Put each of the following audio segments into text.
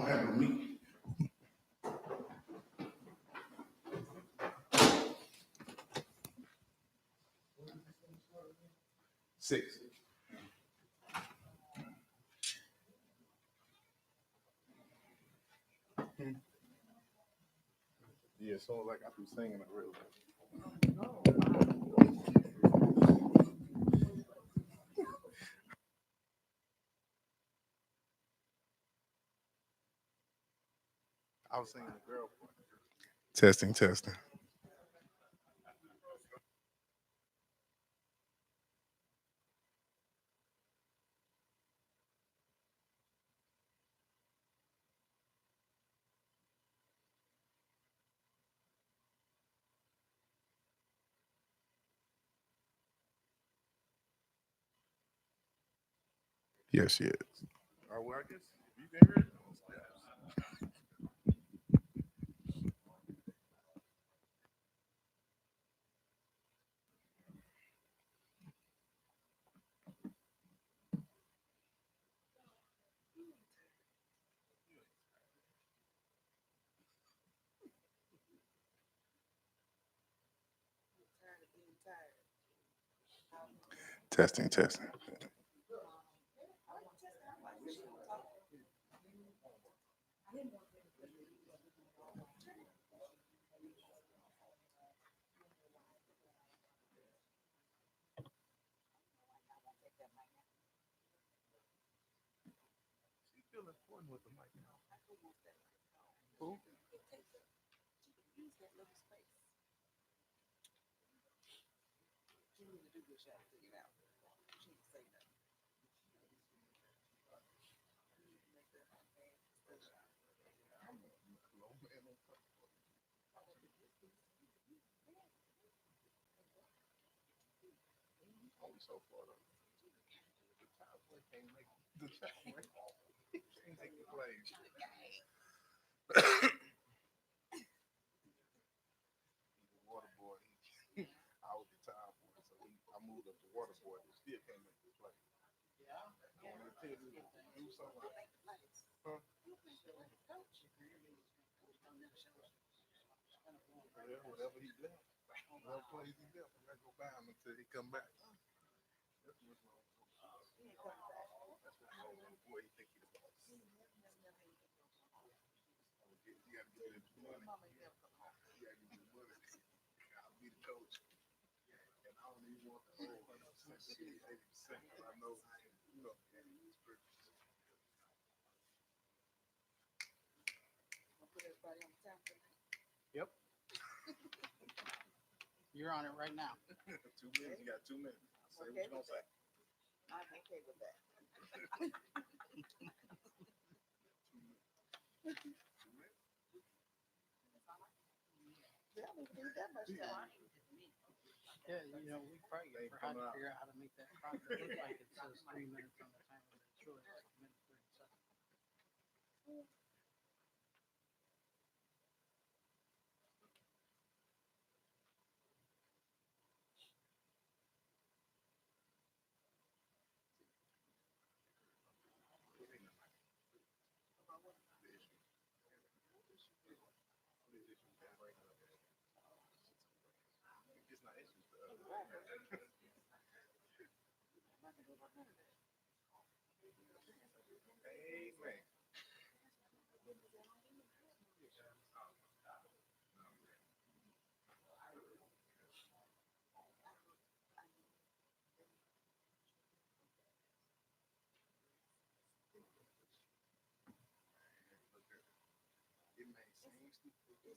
won't happen to me. Six. Yeah, so like I be singing it real good. I was singing the girl part. Testing, testing. Yes, yes. Well, I guess if you can hear it. Testing, testing. She feel important with the mic now. Who? So far though. The top boy can't make the top boy can't make the plays. Water boy. I was the top boy, so I moved up to water boy, but still can't make the play. I want to tell you to do something. Huh? Yeah, whatever he left, whatever plays he left, I gotta go by him until he come back. That's what's wrong. That's what's wrong with the boy. He think he's the boss. You gotta get him some money. You gotta get him money. I'll be the coach. And I don't even want the whole 100% shit, 80%. I know, you know, Yep. You're on it right now. 2 minutes. You got 2 minutes. Say what you gonna say. I'm okay with that. Yeah, we can do that much time. Yeah, you know, we probably forgot to figure out how to make that clock look like it says 3 minutes on the timer, but it's really like a minute 37. It's not issues to us. Amen. It may seem stupid.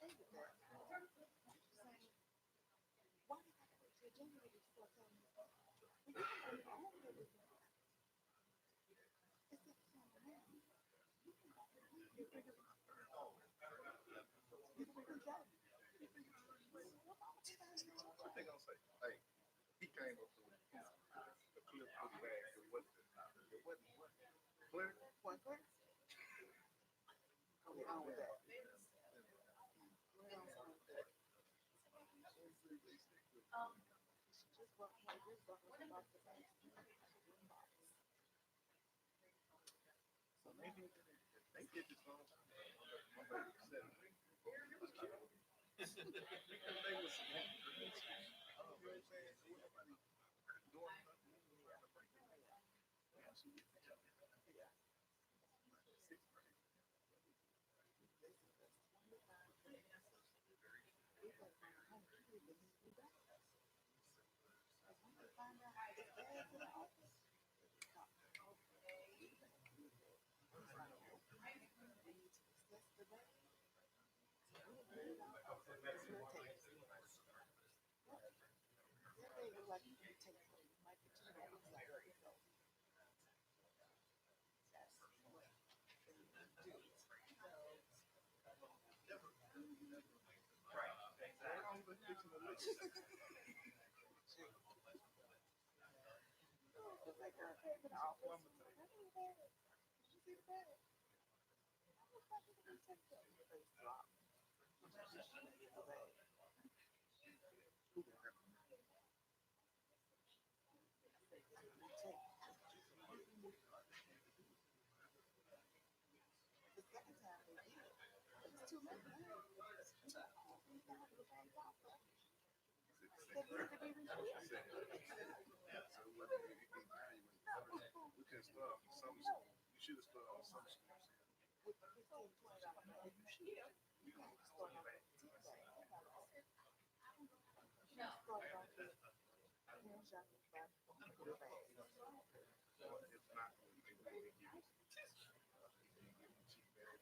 okay with that. Why did I wait till January before telling me? We can on your own everything. It's up to you now. You can buy it. You can figure it out. You can figure it out. What about 2020? What they gonna say? Hey, he came up with a clip book bag. It wasn't clear. One clear? We're on with that. We're on with that. Just walk like this, walk about the same. So maybe they did this on my baby said it was cute. Because they was you know what I'm saying? So nobody doing nothing. The second time they did it, it's too late now. They need to be repeated. We can start from some school. You should have started on some schools. With the $15, $20 money, you should. You can't start off with $10. You should start off with $10 shopping by your bag. If not, they will give you cheap bag.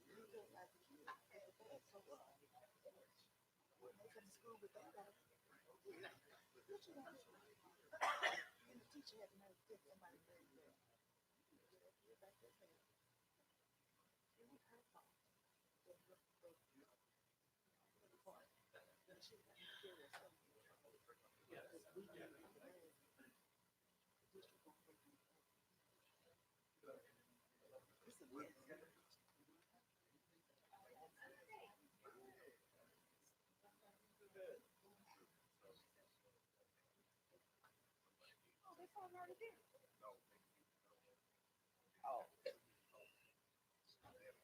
You look like a kid with a bag, so what? When they come to school with that bag, what you gonna do? And the teacher had to know to take somebody very well. You're back there saying, it was her fault. They looked for the part. And she got to feel that something. Because we didn't have the bag. The district won't pay for it. It's a mess. Oh, they probably already did. No. Oh. Stop that.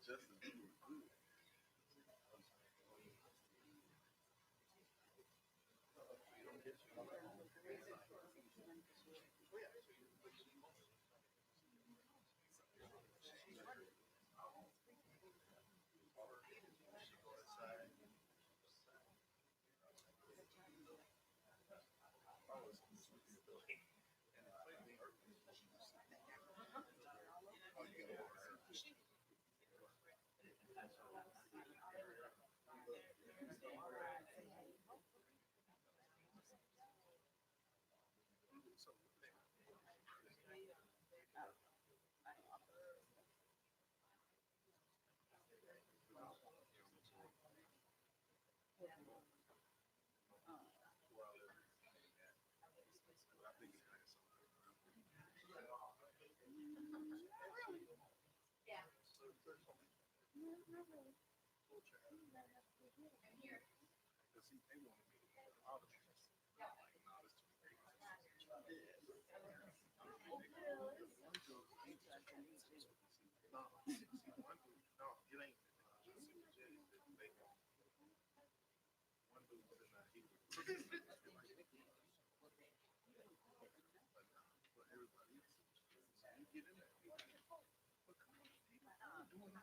Just as you were good. No, see, one dude, no, it ain't. Super J. They one dude was in there. He was cooking. But everybody else, you get in there. But come on, people are doing it.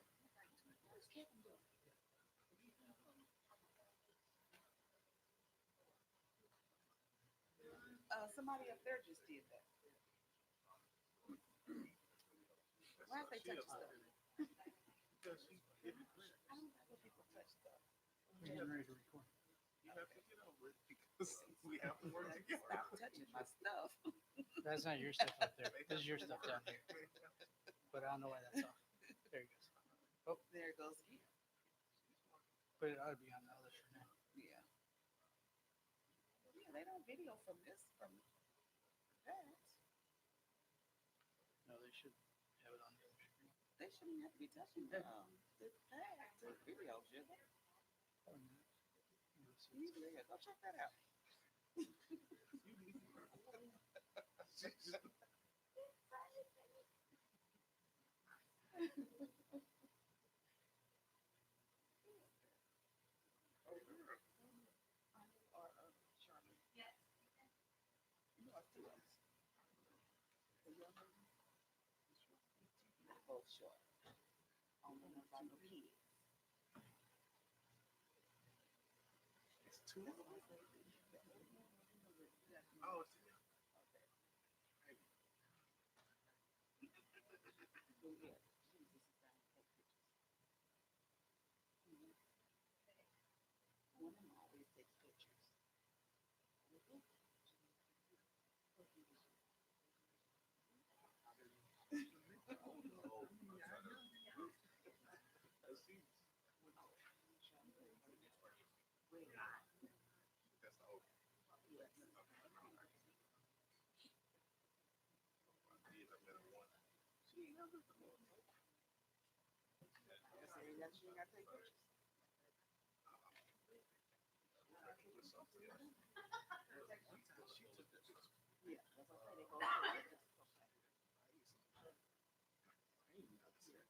Somebody up there just did that. Why they touch stuff? Because she did it. I don't like when people touch stuff. We're getting ready to record. You have to get over it because we have to work together. Stop touching my stuff. That's not your stuff up there. This is your stuff down here. But I don't know why that's off. There it goes. Oh, there it goes again. But it ought to be on the other for now. Yeah. Yeah, they don't video from this from that. No, they should have it on the other screen. They shouldn't have to be touching the pad to video, should they? Probably not. Let's see. Yeah, go check that out. Charlie. Yes. You know, two of us. The young lady. They're both short. I don't know about no kids. It's two of them. Oh, it's Oh, yeah. Jesus is down to take pictures. One of them always takes pictures. that's the old. Yes. I did. I met her once. She ain't never been. She ain't got to take pictures. Yeah, that's okay. They go through it.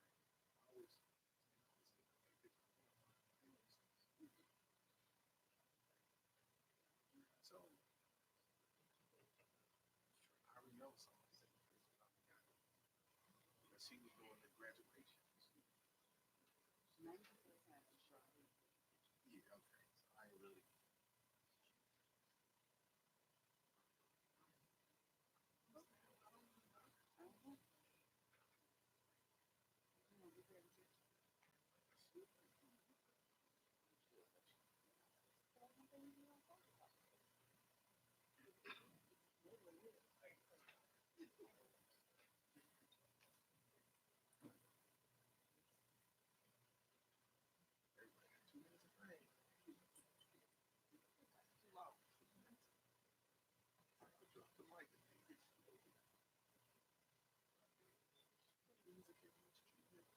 So, I already know someone said she was doing the graduation. 90% of Charlie. Yeah, okay. So I ain't really. Everybody got 2 minutes of fame. Too long. Drop the mic. Music is much treatment.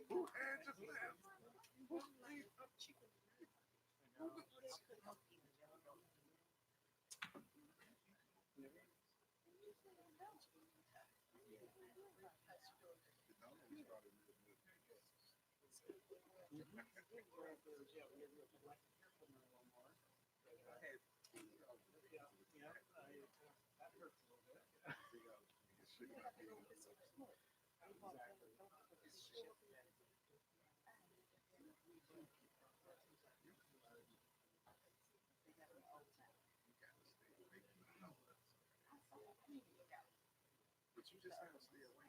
Who had just left? Who leave? But you just have to stay away.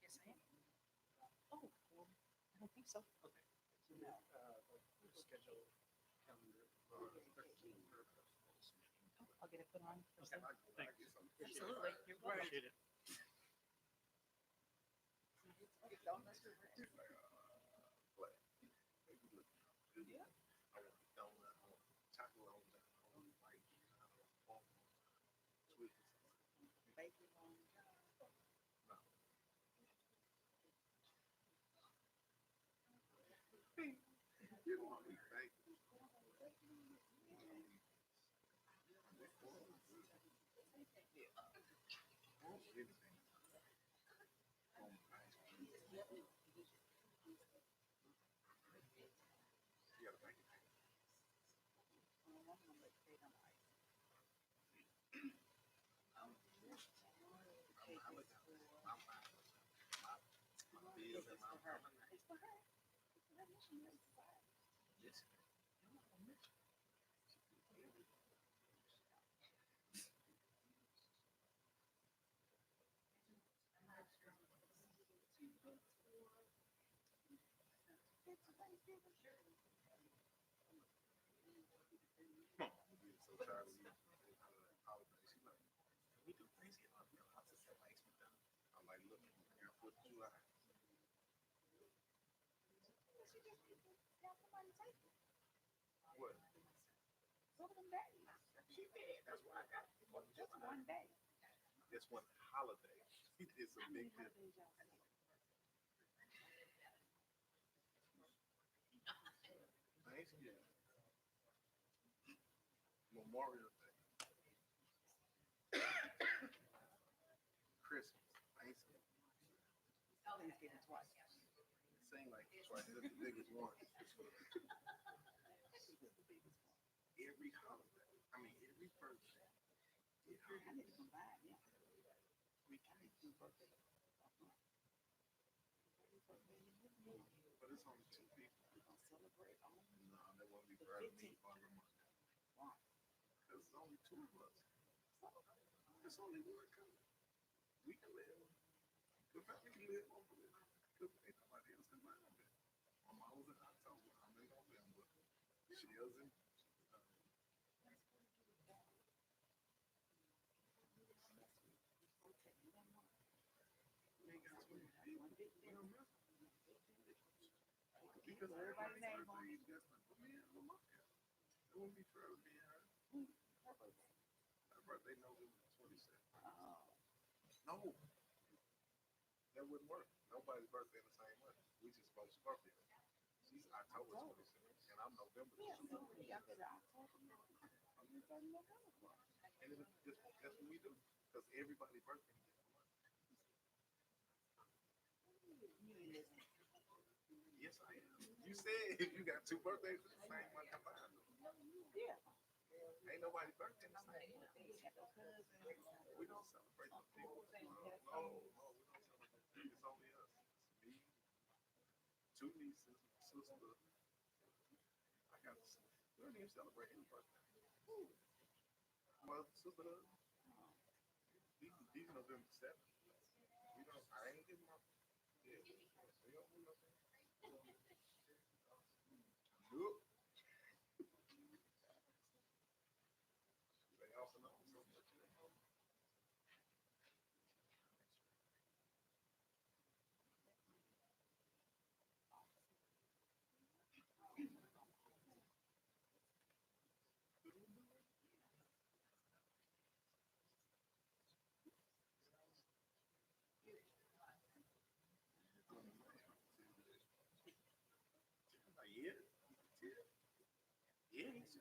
Yes, I am. Oh, I don't think so. Okay. So, No. schedule calendar. I'll get it put on. Okay. Thanks. Absolutely. You're welcome. Appreciate it. Don't mess with it. But maybe look. Yeah. I want donut. I want chocolate on that. I want white. I want sweet. Bacon. we think anything on ice cream. You gotta make it. I look at my bills and my this. I'm getting so tired of these holidays. She's like, we do Thanksgiving. I said, that makes me done. I'm like, look, you're 4th of July. What? She did. That's what I got. Just one day. Just one holiday. It's a big difference. Thanksgiving, Memorial Day, Christmas, Thanksgiving. It seems like twice. That's the biggest one. Every holiday. I mean, every birthday. But it's only two people. No, that won't be part of me on the month. Because it's only two of us. It's only one cousin. We can live. The family can live on the list. Because ain't nobody else in mind. My mom was in October. I'm in November. She is in. Because everybody's name on it. That's like, put me in Lamont. It wouldn't be fair to me and her. Her birthday November 27th. No, that wouldn't work. Nobody's birthday in the same month. We just both Scorpio. She's October 26th, and I'm November 26th. And that's what we do. Because everybody's birthday is different month. Yes, I am. You said you got two birthdays in the same month combined. Ain't nobody's birthday in the same month. We don't celebrate the people. No, we don't celebrate. It's only us. It's me, two nieces, sister. I got. We don't even celebrate any birthday. Well, sister, these November 7th. We don't. I ain't getting my. Yeah, we don't do nothing. Nope. They also know so much. Yeah, yeah, he's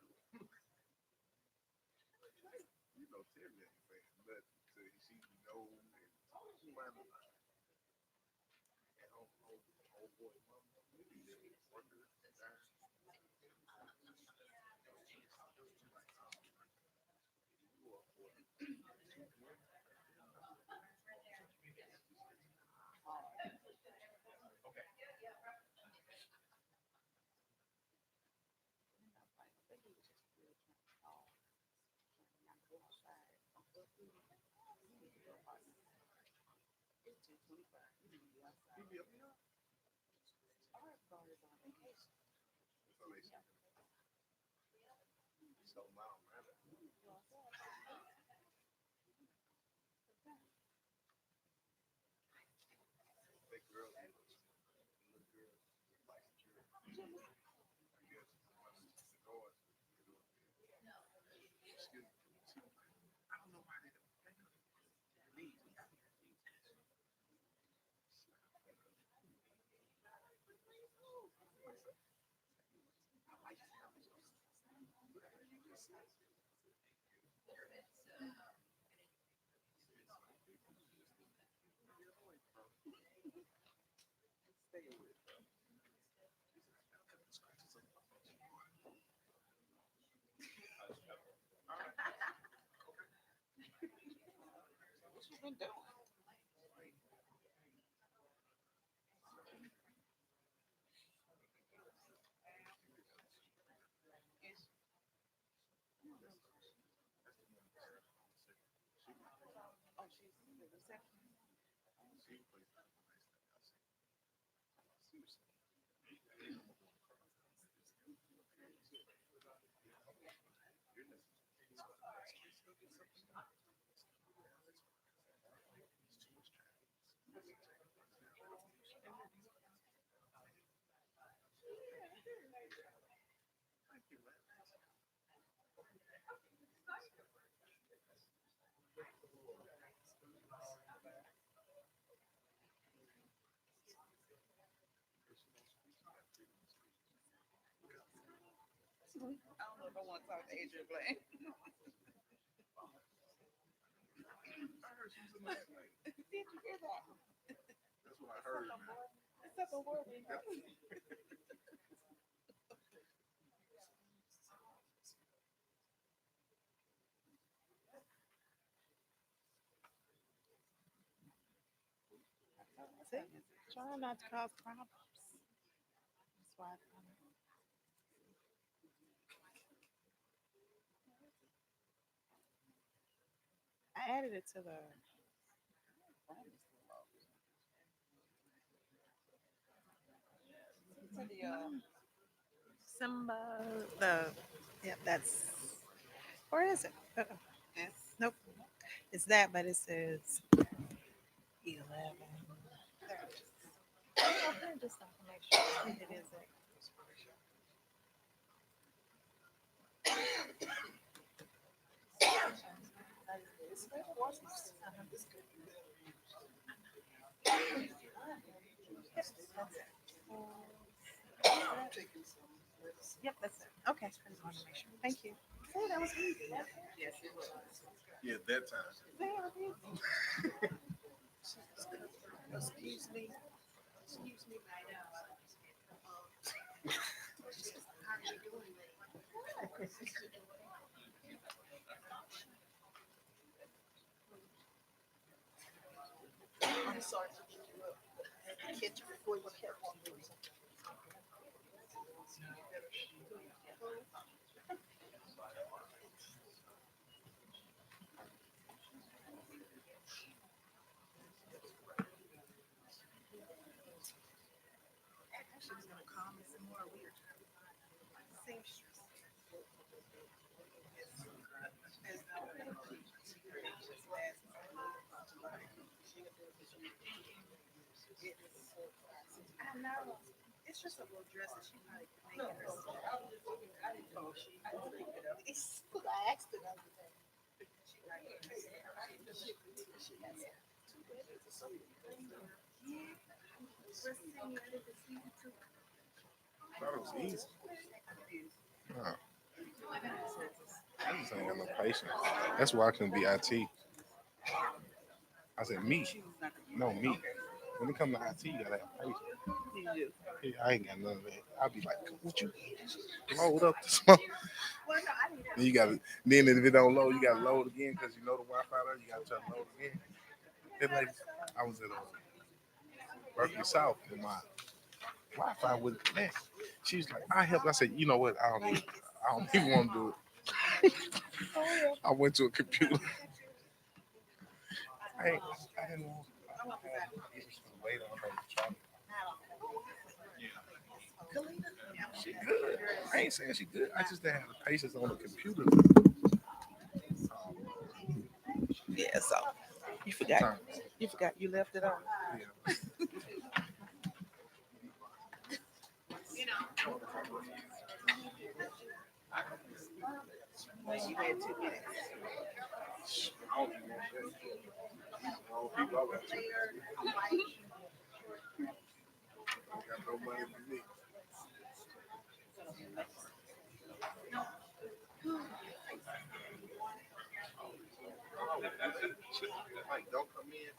you know, Terry ain't saying nothing to she know and she might not. And old boy, mom, wonder, okay. You be up here? So they so mom, rather. Big girl, little girl, like security. I guess one of the guards. Excuse me. I don't know why they don't. Leave. We got here. I Stay with it. What you been doing? Oh, she's the receptionist. I don't know if I want to talk to Adrian Blaine. I heard she was in last night. Did you hear that? That's what I heard, man. Except for word. See, trying not to cause problems. That's why. I added it to the. To the Simba. The. Yep, that's. Where is it? This. Nope. It's that, but it says 11. There it is. Okay, just to make sure it is it. Yep, that's it. Okay, I just wanted to make sure. Thank you. See, that was easy. Yes, it was. Yeah, that time. See, that was easy. Excuse me. Excuse me. I'm sorry to keep you up. I catch you before you kept on doing something. She was gonna call me some more. We were trying to find seamstress. I know. It's just a little dress that she might make herself. I didn't know she. I asked her the other day. She like, she has two weddings. Yeah. We're seeing it at the season too. I thought it was easy. Nah, I just ain't got no patience. That's why I couldn't be IT. I said me. No, me. When it comes to IT, you gotta have patience. Yeah, I ain't got none of that. I'll be like, what you load up this month? Then you gotta, then if it don't load, you gotta load again because you know the Wi-Fi there. You gotta try to load again. Then like, I was at Berkeley South and my Wi-Fi wouldn't connect. She was like, I helped. I said, you know what? I don't even want to do it. I went to a computer. I didn't want. I just wait on her to try. She good. I ain't saying she good. I just didn't have the patience on the computer. Yeah, so you forgot. Sometimes, You forgot you left it on. yeah. You had 2 minutes. I don't even want that. All people I got got no money for me. Like, don't come in.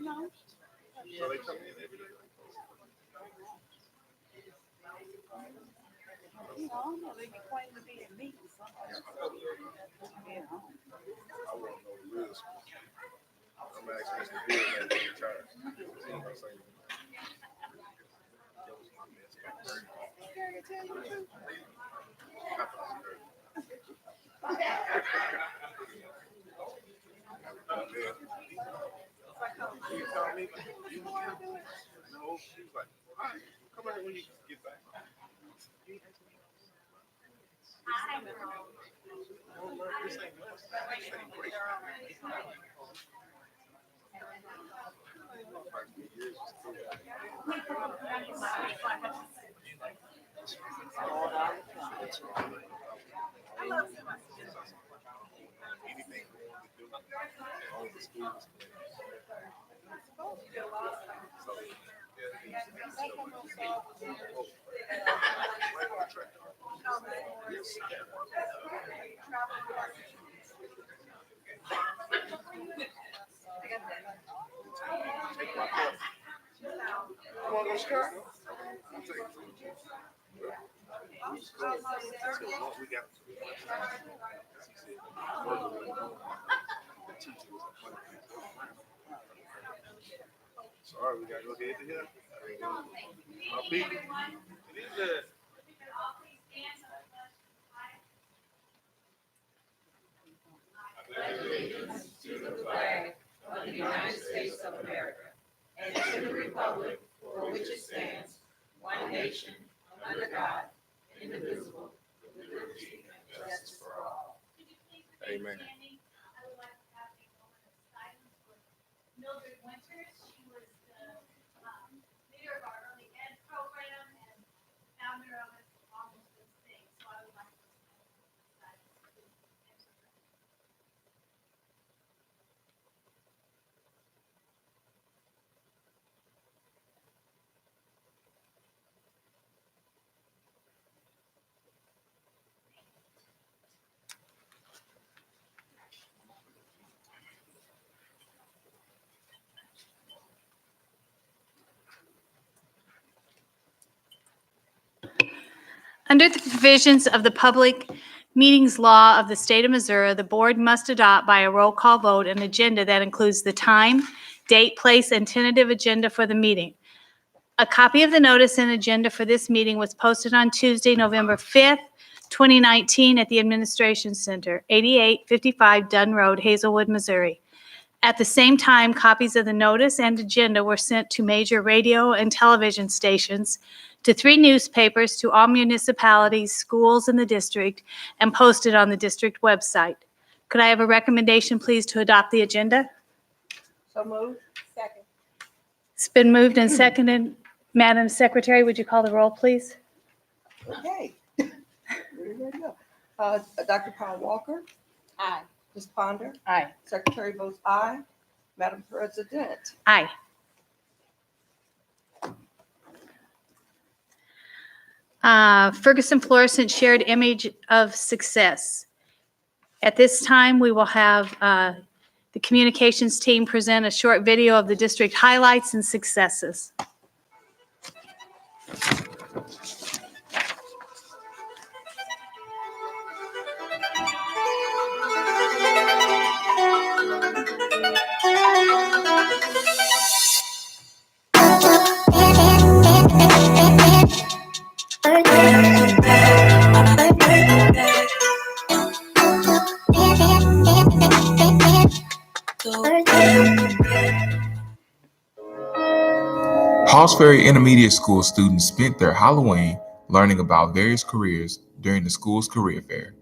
No. So they come in every day. You know, they be claiming to be in meetings. Somebody's being home. I want to know the real school. I'm asking Mr. Bill that he retired. See what I'm saying? That was my mess. Can I tell you the truth? I thought I heard. She told me, you want to do it? No, she was like, all right, come on when you get back. This ain't much. This ain't great. Anything we want to do, all the schools. You want to go skirt? I'll take it. We got sorry, we gotta go ahead to here. My people. It is good. To the flag of the United States of America and to the republic for which it stands, one nation, under God, indivisible, with liberty and justice for all. Amen. I would like to have a moment of silence for Mildred Winters. She was the leader of our early ed program and founder of it, Almost Good Things. So I would like to silence. Under the provisions of the Public Meetings Law of the State of Missouri, the board must adopt by a roll call vote an agenda that includes the time, date, place, and tentative agenda for the meeting. A copy of the notice and agenda for this meeting was posted on Tuesday, November 5th, 2019, at the Administration Center, 8855 Dunn Road, Hazelwood, Missouri. At the same time, copies of the notice and agenda were sent to major radio and television stations, to 3 newspapers, to all municipalities, schools in the district, and posted on the district website. Could I have a recommendation, please, to adopt the agenda? So moved. Second. It's been moved and seconded. Madam Secretary, would you call the roll, please? Okay. Ready to go. Dr. Powell Walker, Aye. Ms. Ponder, Aye. Secretary votes aye. Madam President, Aye. Ferguson Florissant Shared Image of Success. At this time, we will have the communications team present a short video of the district highlights and successes. Halls Ferry Intermediate School students spent their Halloween learning about various careers during the school's career fair.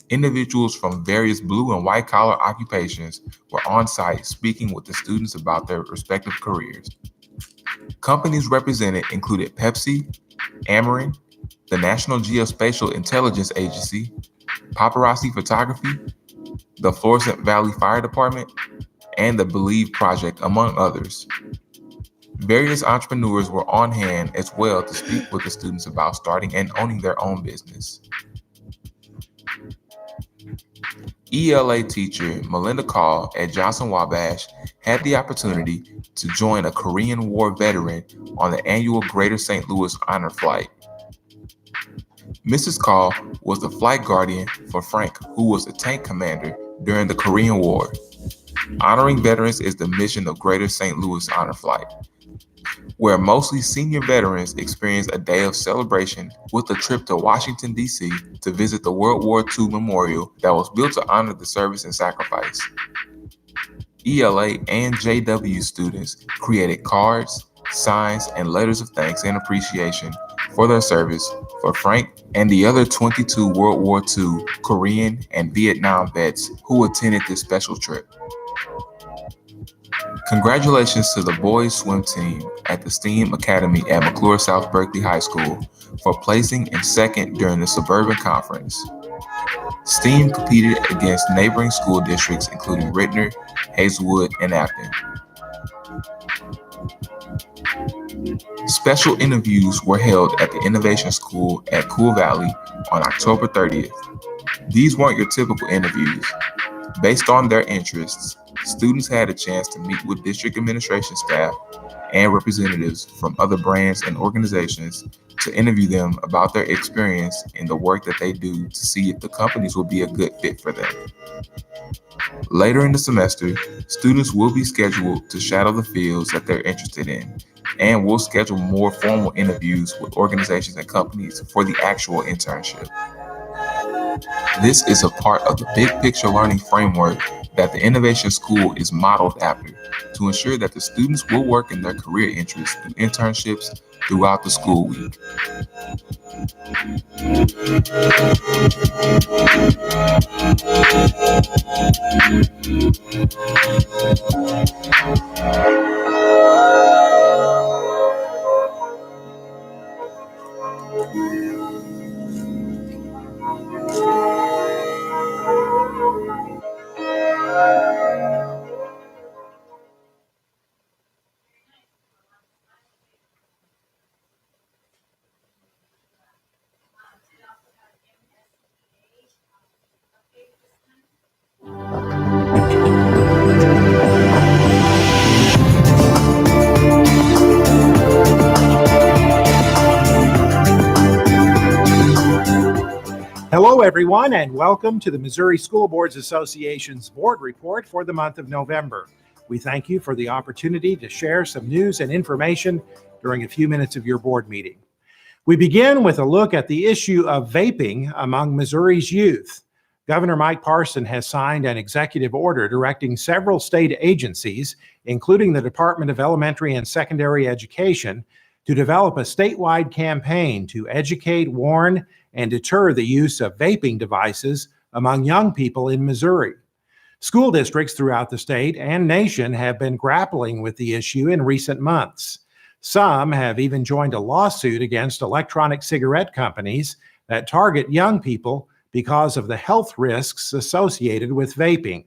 Individuals from various blue and white collar occupations were on site speaking with the students about their respective careers. Companies represented included Pepsi, Ameren, the National Geospatial Intelligence Agency, Paparazzi Photography, the Florissant Valley Fire Department, and the Believe Project, among others. Various entrepreneurs were on hand as well to speak with the students about starting and owning their own business. ELA teacher Melinda Call at Johnson Wabash had the opportunity to join a Korean War veteran on the annual Greater St. Louis Honor Flight. Mrs. Call was the flight guardian for Frank, who was a tank commander during the Korean War. Honoring veterans is the mission of Greater St. Louis Honor Flight, where mostly senior veterans experience a day of celebration with a trip to Washington, D.C. to visit the World War II memorial that was built to honor the service and sacrifice. ELA and JW students created cards, signs, and letters of thanks and appreciation for their service for Frank and the other 22 World War II, Korean, and Vietnam vets who attended this special trip. Congratulations to the boys swim team at the STEAM Academy at McClure South Berkeley High School for placing in second during the Suburban Conference. STEAM competed against neighboring school districts including Rittner, Hazelwood, and Acton. Special interviews were held at the Innovation School at Cool Valley on October 30th. These weren't your typical interviews. Based on their interests, students had a chance to meet with district administration staff and representatives from other brands and organizations to interview them about their experience in the work that they do to see if the companies will be a good fit for them. Later in the semester, students will be scheduled to shadow the fields that they're interested in, and we'll schedule more formal interviews with organizations and companies for the actual internship. This is a part of the big picture learning framework that the Innovation School is modeled after to ensure that the students will work in their career interests through internships throughout the school week. Hello, everyone, and welcome to the Missouri School Boards Association's board report for the month of November. We thank you for the opportunity to share some news and information during a few minutes of your board meeting. We begin with a look at the issue of vaping among Missouri's youth. Governor Mike Parson has signed an executive order directing several state agencies, including the Department of Elementary and Secondary Education, to develop a statewide campaign to educate, warn, and deter the use of vaping devices among young people in Missouri. School districts throughout the state and nation have been grappling with the issue in recent months. Some have even joined a lawsuit against electronic cigarette companies that target young people because of the health risks associated with vaping.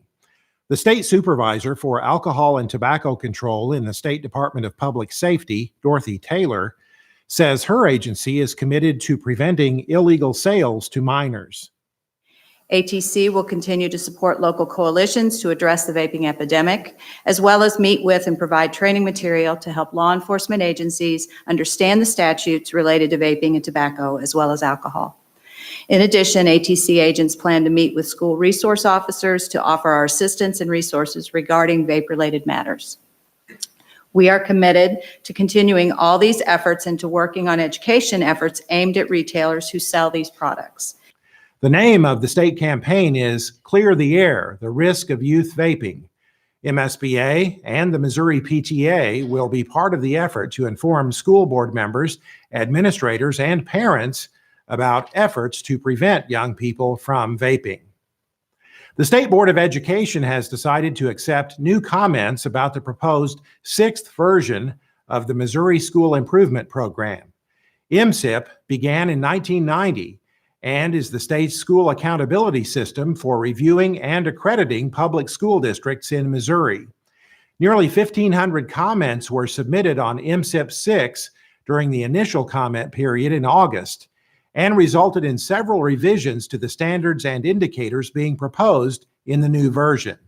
The state supervisor for alcohol and tobacco control in the State Department of Public Safety, Dorothy Taylor, says her agency is committed to preventing illegal sales to minors. ATC will continue to support local coalitions to address the vaping epidemic, as well as meet with and provide training material to help law enforcement agencies understand the statutes related to vaping and tobacco, as well as alcohol. In addition, ATC agents plan to meet with school resource officers to offer our assistance and resources regarding vape-related matters. We are committed to continuing all these efforts and to working on education efforts aimed at retailers who sell these products. The name of the state campaign is Clear the Air, the Risk of Youth Vaping. MSBA and the Missouri PTA will be part of the effort to inform school board members, administrators, and parents about efforts to prevent young people from vaping. The State Board of Education has decided to accept new comments about the proposed 6th version of the Missouri School Improvement Program. MSIP began in 1990 and is the state's school accountability system for reviewing and accrediting public school districts in Missouri. Nearly 1,500 comments were submitted on MSIP 6 during the initial comment period in August, and resulted in several revisions to the standards and indicators being proposed in the new version.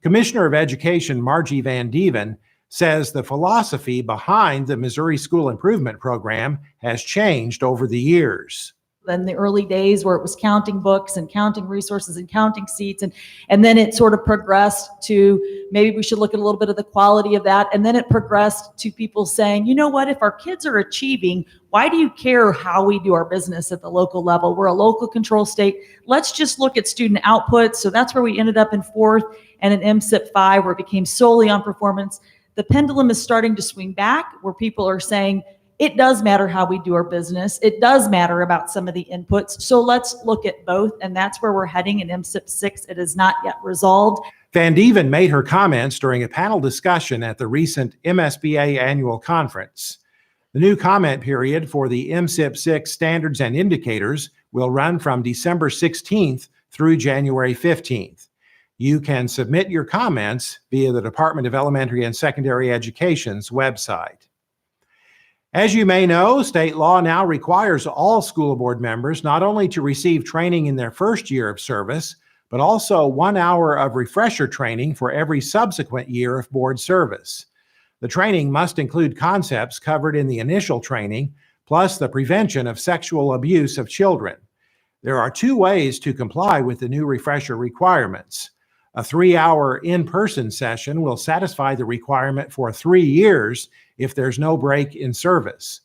Commissioner of Education Margie Van Dieven says the philosophy behind the Missouri School Improvement Program has changed over the years. In the early days where it was counting books and counting resources and counting seats, and then it sort of progressed to maybe we should look at a little bit of the quality of that, and then it progressed to people saying, you know what, if our kids are achieving, why do you care how we do our business at the local level? We're a local control state. Let's just look at student output. So that's where we ended up in 4th and in MSIP 5, where it became solely on performance. The pendulum is starting to swing back, where people are saying, it does matter how we do our business. It does matter about some of the inputs. So let's look at both. And that's where we're heading in MSIP 6. It is not yet resolved. Van Dieven made her comments during a panel discussion at the recent MSBA annual conference. The new comment period for the MSIP 6 standards and indicators will run from December 16th through January 15th. You can submit your comments via the Department of Elementary and Secondary Education's website. As you may know, state law now requires all school board members not only to receive training in their first year of service, but also 1 hour of refresher training for every subsequent year of board service. The training must include concepts covered in the initial training, plus the prevention of sexual abuse of children. There are 2 ways to comply with the new refresher requirements. A 3-hour in-person session will satisfy the requirement for 3 years if there's no break in service.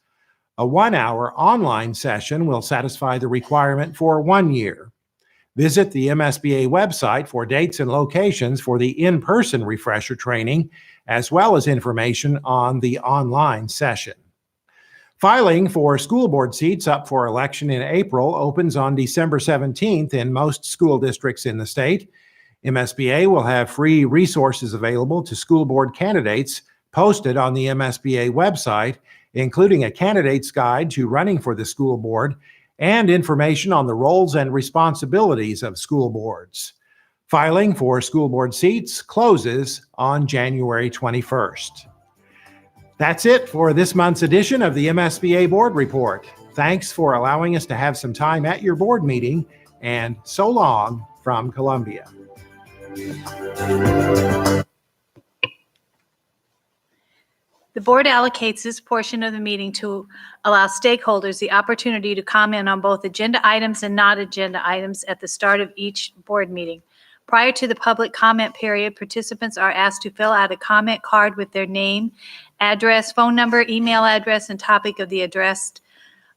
A 1-hour online session will satisfy the requirement for 1 year. Visit the MSBA website for dates and locations for the in-person refresher training, as well as information on the online session. Filing for school board seats up for election in April opens on December 17th in most school districts in the state. MSBA will have free resources available to school board candidates posted on the MSBA website, including a candidate's guide to running for the school board and information on the roles and responsibilities of school boards. Filing for school board seats closes on January 21st. That's it for this month's edition of the MSBA Board Report. Thanks for allowing us to have some time at your board meeting, and so long from Columbia. The board allocates this portion of the meeting to allow stakeholders the opportunity to comment on both agenda items and non-agenda items at the start of each board meeting. Prior to the public comment period, participants are asked to fill out a comment card with their name, address, phone number, email address, and topic of the address,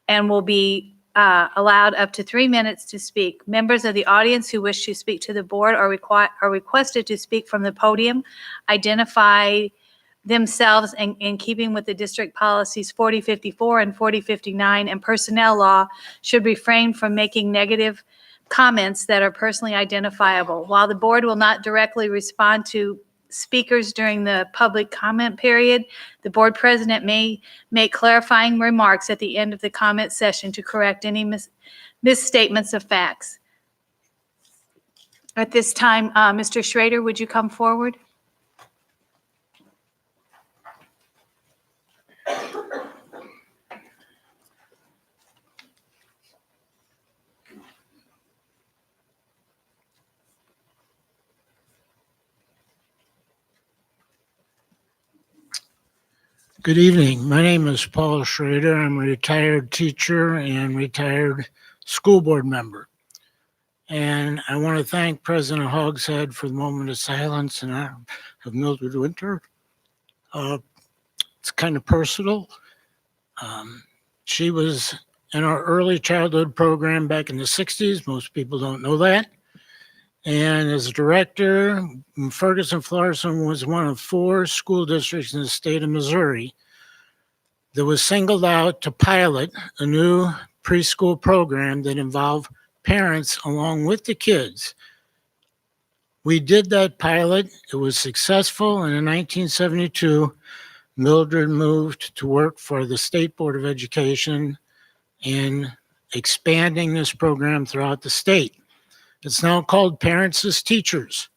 and will be allowed up to 3 minutes to speak. Members of the audience who wish to speak to the board are requested to speak from the podium, identify themselves in keeping with the district policies 4054 and 4059, and personnel law should refrain from making negative comments that are personally identifiable. While the board will not directly respond to speakers during the public comment period, the board president may make clarifying remarks at the end of the comment session to correct any misstatements of facts. At this time, Mr. Schrader, would you come forward? Good evening. My name is Paul Schrader. I'm a retired teacher and retired school board member. And I want to thank President Hogshead for the moment of silence in honor of Mildred Winter. It's kind of personal. She was in our early childhood program back in the 60s. Most people don't know that. And as a director, Ferguson Florissant was one of 4 school districts in the state of Missouri that was singled out to pilot a new preschool program that involved parents along with the kids. We did that pilot. It was successful. And in 1972, Mildred moved to work for the State Board of Education in expanding this program throughout the state. It's now called Parents as Teachers.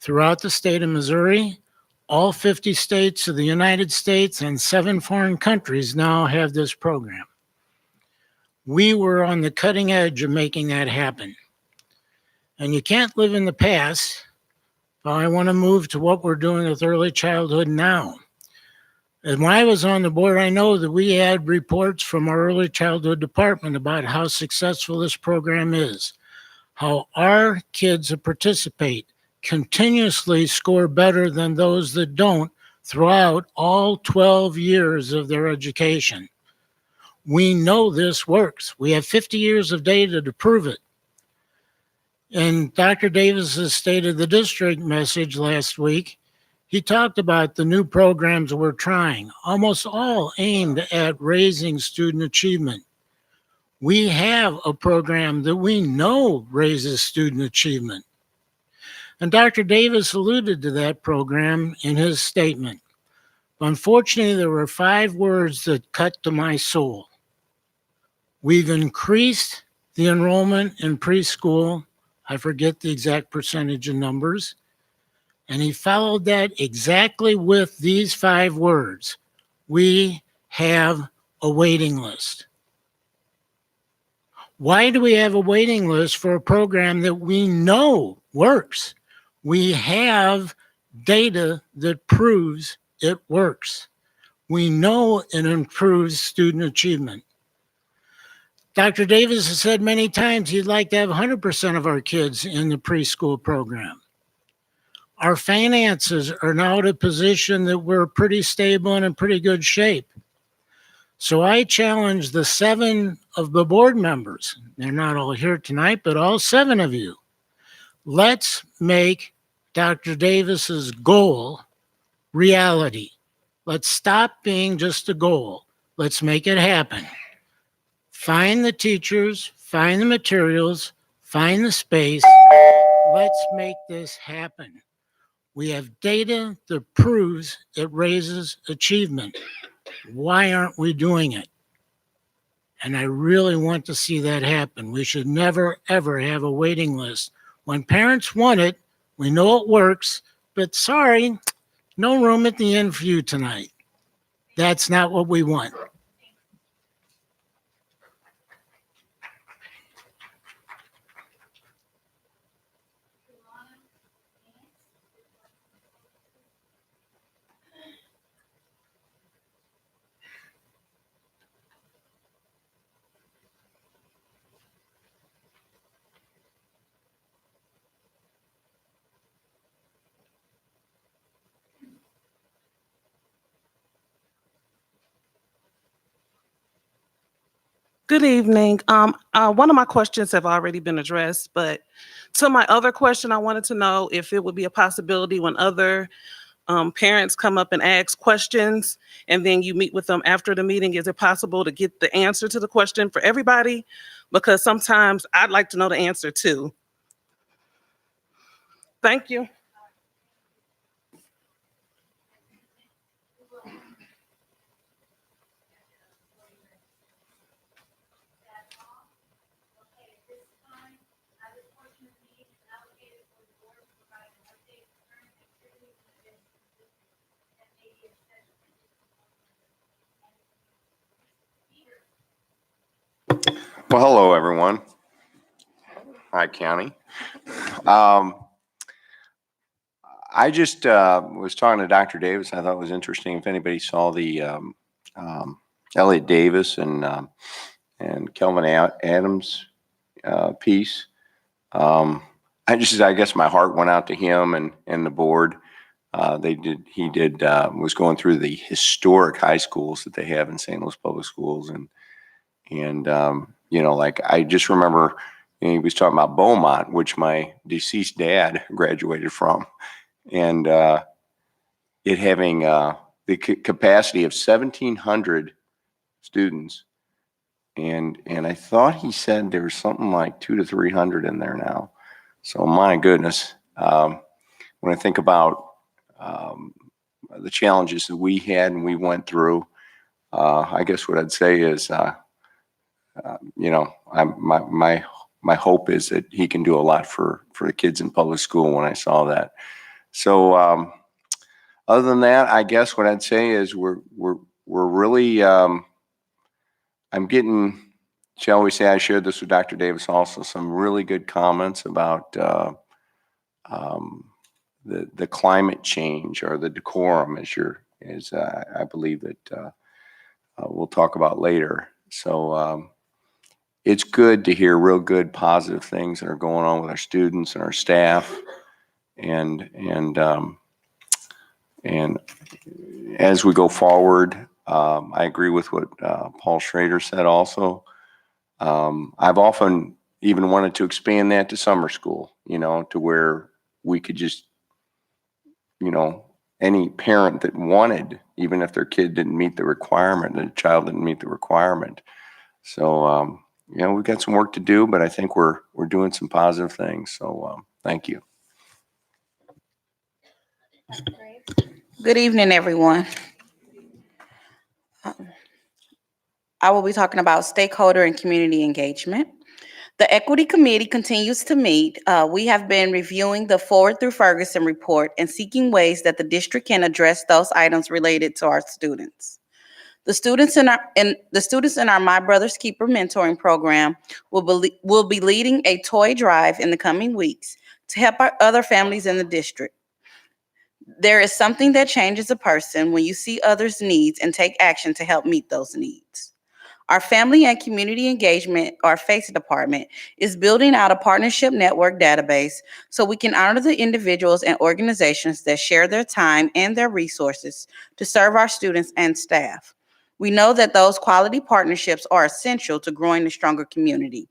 Throughout the state of Missouri, all 50 states of the United States and 7 foreign countries now have this program. We were on the cutting edge of making that happen. And you can't live in the past, but I want to move to what we're doing with early childhood now. And when I was on the board, I know that we had reports from our early childhood department about how successful this program is, how our kids that participate continuously score better than those that don't throughout all 12 years of their education. We know this works. We have 50 years of data to prove it. In Dr. Davis's State of the District message last week, he talked about the new programs we're trying, almost all aimed at raising student achievement. We have a program that we know raises student achievement. And Dr. Davis alluded to that program in his statement. Unfortunately, there were 5 words that cut to my soul. We've increased the enrollment in preschool. I forget the exact percentage of numbers. And he followed that exactly with these 5 words. We have a waiting list. Why do we have a waiting list for a program that we know works? We have data that proves it works. We know it improves student achievement. Dr. Davis has said many times he'd like to have 100% of our kids in the preschool program. Our finances are now at a position that we're pretty stable and in pretty good shape. So I challenge the 7 of the board members, they're not all here tonight, but all 7 of you, let's make Dr. Davis's goal reality. Let's stop being just a goal. Let's make it happen. Find the teachers, find the materials, find the space. Let's make this happen. We have data that proves it raises achievement. Why aren't we doing it? And I really want to see that happen. We should never, ever have a waiting list. When parents want it, we know it works, but sorry, no room at the end for you tonight. That's not what we want. Good evening. One of my questions have already been addressed, but to my other question, I wanted to know if it would be a possibility when other parents come up and ask questions and then you meet with them after the meeting, is it possible to get the answer to the question for everybody? Because sometimes I'd like to know the answer too. Thank you. Well, hello, everyone. Hi, County. I just was talking to Dr. Davis. I thought it was interesting. If anybody saw the Elliot Davis and Kelvin Adams piece, I guess my heart went out to him and the board. He was going through the historic high schools that they have in St. Louis Public Schools, and like I just remember he was talking about Beaumont, which my deceased dad graduated from, and it having the capacity of 1,700 students, and I thought he said there was something like 200 to 300 in there now. So my goodness, when I think about the challenges that we had and we went through, I guess what I'd say is, my hope is that he can do a lot for the kids in public school when I saw that. So other than that, I guess what I'd say is we're really, I'm getting shall we say, I shared this with Dr. Davis also, some really good comments about the climate change or the decorum as I believe that we'll talk about later. So it's good to hear real good positive things that are going on with our students and our staff. And as we go forward, I agree with what Paul Schrader said also. I've often even wanted to expand that to summer school, to where we could just, any parent that wanted, even if their kid didn't meet the requirement, the child didn't meet the requirement. So, we've got some work to do, but I think we're doing some positive things. So, thank you. Good evening, everyone. I will be talking about stakeholder and community engagement. The Equity Committee continues to meet. We have been reviewing the Forward Through Ferguson report and seeking ways that the district can address those items related to our students. The students in our My Brother's Keeper mentoring program will be leading a toy drive in the coming weeks to help our other families in the district. There is something that changes a person when you see others' needs and take action to help meet those needs. Our Family and Community Engagement, or FACE department, is building out a partnership network database so we can honor the individuals and organizations that share their time and their resources to serve our students and staff. We know that those quality partnerships are essential to growing a stronger community.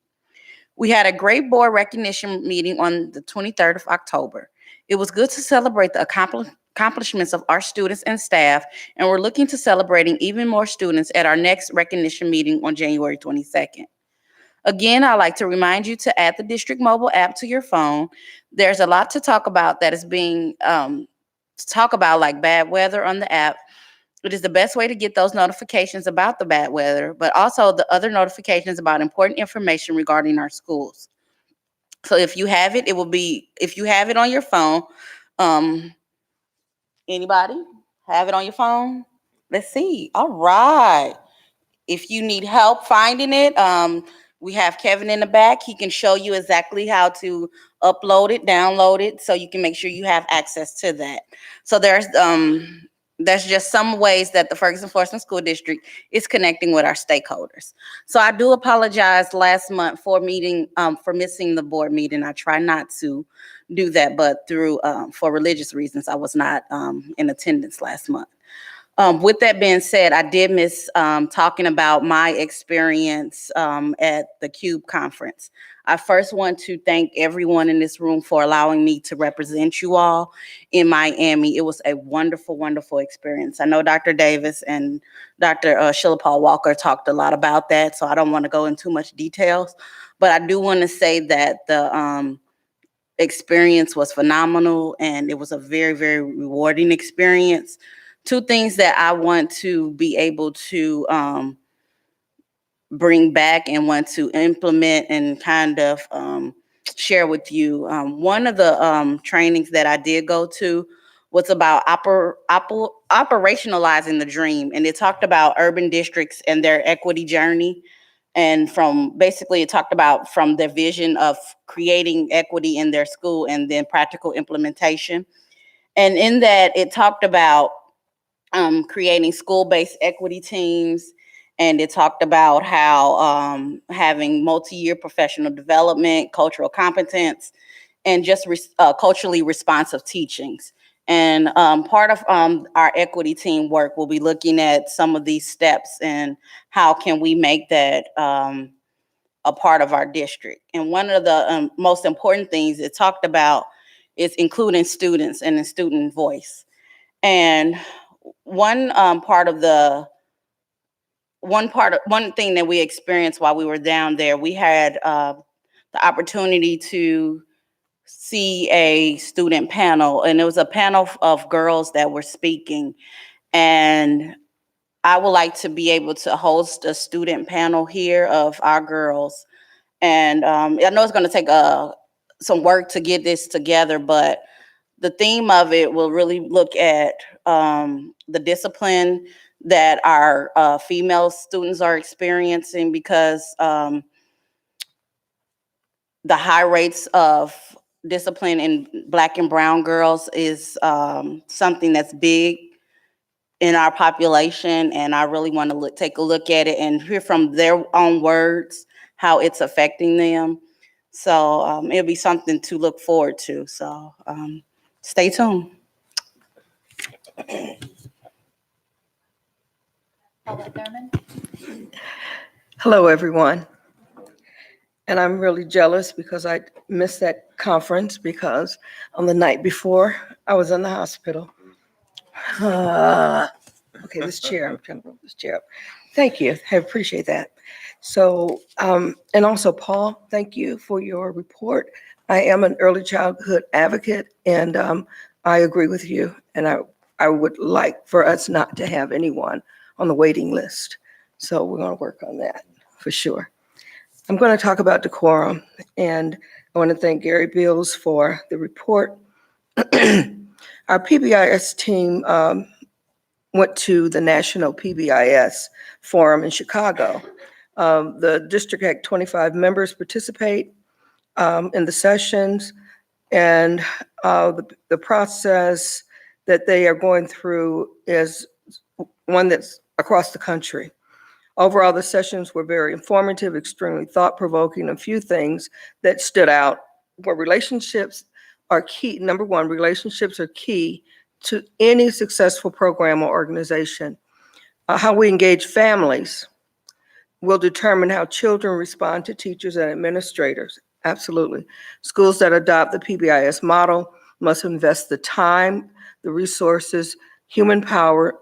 We had a great board recognition meeting on the 23rd of October. It was good to celebrate the accomplishments of our students and staff, and we're looking to celebrating even more students at our next recognition meeting on January 22nd. Again, I'd like to remind you to add the district mobile app to your phone. There's a lot to talk about that is being like bad weather on the app. It is the best way to get those notifications about the bad weather, but also the other notifications about important information regarding our schools. So if you have it, if you have it on your phone, anybody have it on your phone? Let's see. All right. If you need help finding it, we have Kevin in the back. He can show you exactly how to upload it, download it, so you can make sure you have access to that. So there's just some ways that the Ferguson-Florissant School District is connecting with our stakeholders. So I do apologize last month for missing the board meeting. I try not to do that, but for religious reasons, I was not in attendance last month. With that being said, I did miss talking about my experience at the CUBE conference. I first want to thank everyone in this room for allowing me to represent you all in Miami. It was a wonderful, wonderful experience. I know Dr. Davis and Dr. Sheila Paul Walker talked a lot about that, so I don't want to go into much details, but I do want to say that the experience was phenomenal and it was a very, very rewarding experience. Two things that I want to be able to bring back and want to implement and kind of share with you. One of the trainings that I did go to was about operationalizing the dream. And it talked about urban districts and their equity journey. And it talked about from their vision of creating equity in their school and then practical implementation. And in that, it talked about creating school-based equity teams, and it talked about how having multi-year professional development, cultural competence, and just culturally responsive teachings. And part of our equity team work will be looking at some of these steps and how can we make that a part of our district. And one of the most important things it talked about is including students and the student voice. And one thing that we experienced while we were down there, we had the opportunity to see a student panel, and it was a panel of girls that were speaking. And I would like to be able to host a student panel here of our girls. And I know it's going to take some work to get this together, but the theme of it will really look at the discipline that our female students are experiencing, because the high rates of discipline in Black and brown girls is something that's big in our population, and I really want to take a look at it and hear from their own words how it's affecting them. So it'll be something to look forward to. So stay tuned. Paulette Thurman. Hello, everyone. And I'm really jealous because I missed that conference because on the night before I was in the hospital. Okay, this chair, I'm trying to move this chair up. Thank you, I appreciate that. So, and also Paul, thank you for your report. I am an early childhood advocate, and I agree with you. And I would like for us not to have anyone on the waiting list. So we're gonna work on that for sure. I'm gonna talk about decorum, and I wanna thank Gary Beals for the report. Our PBIS team went to the National PBIS Forum in Chicago. The district had 25 members participate in the sessions, and the process that they are going through is one that's across the country. Overall, the sessions were very informative, extremely thought-provoking. A few things that stood out were relationships are key. Number one, relationships are key to any successful program or organization. How we engage families will determine how children respond to teachers and administrators. Absolutely. Schools that adopt the PBIS model must invest the time, the resources, human power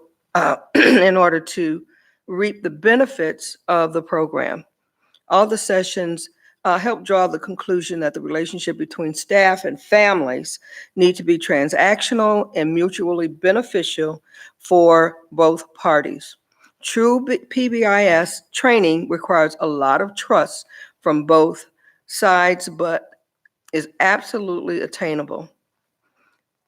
in order to reap the benefits of the program. All the sessions help draw the conclusion that the relationship between staff and families need to be transactional and mutually beneficial for both parties. True PBIS training requires a lot of trust from both sides, but is absolutely attainable.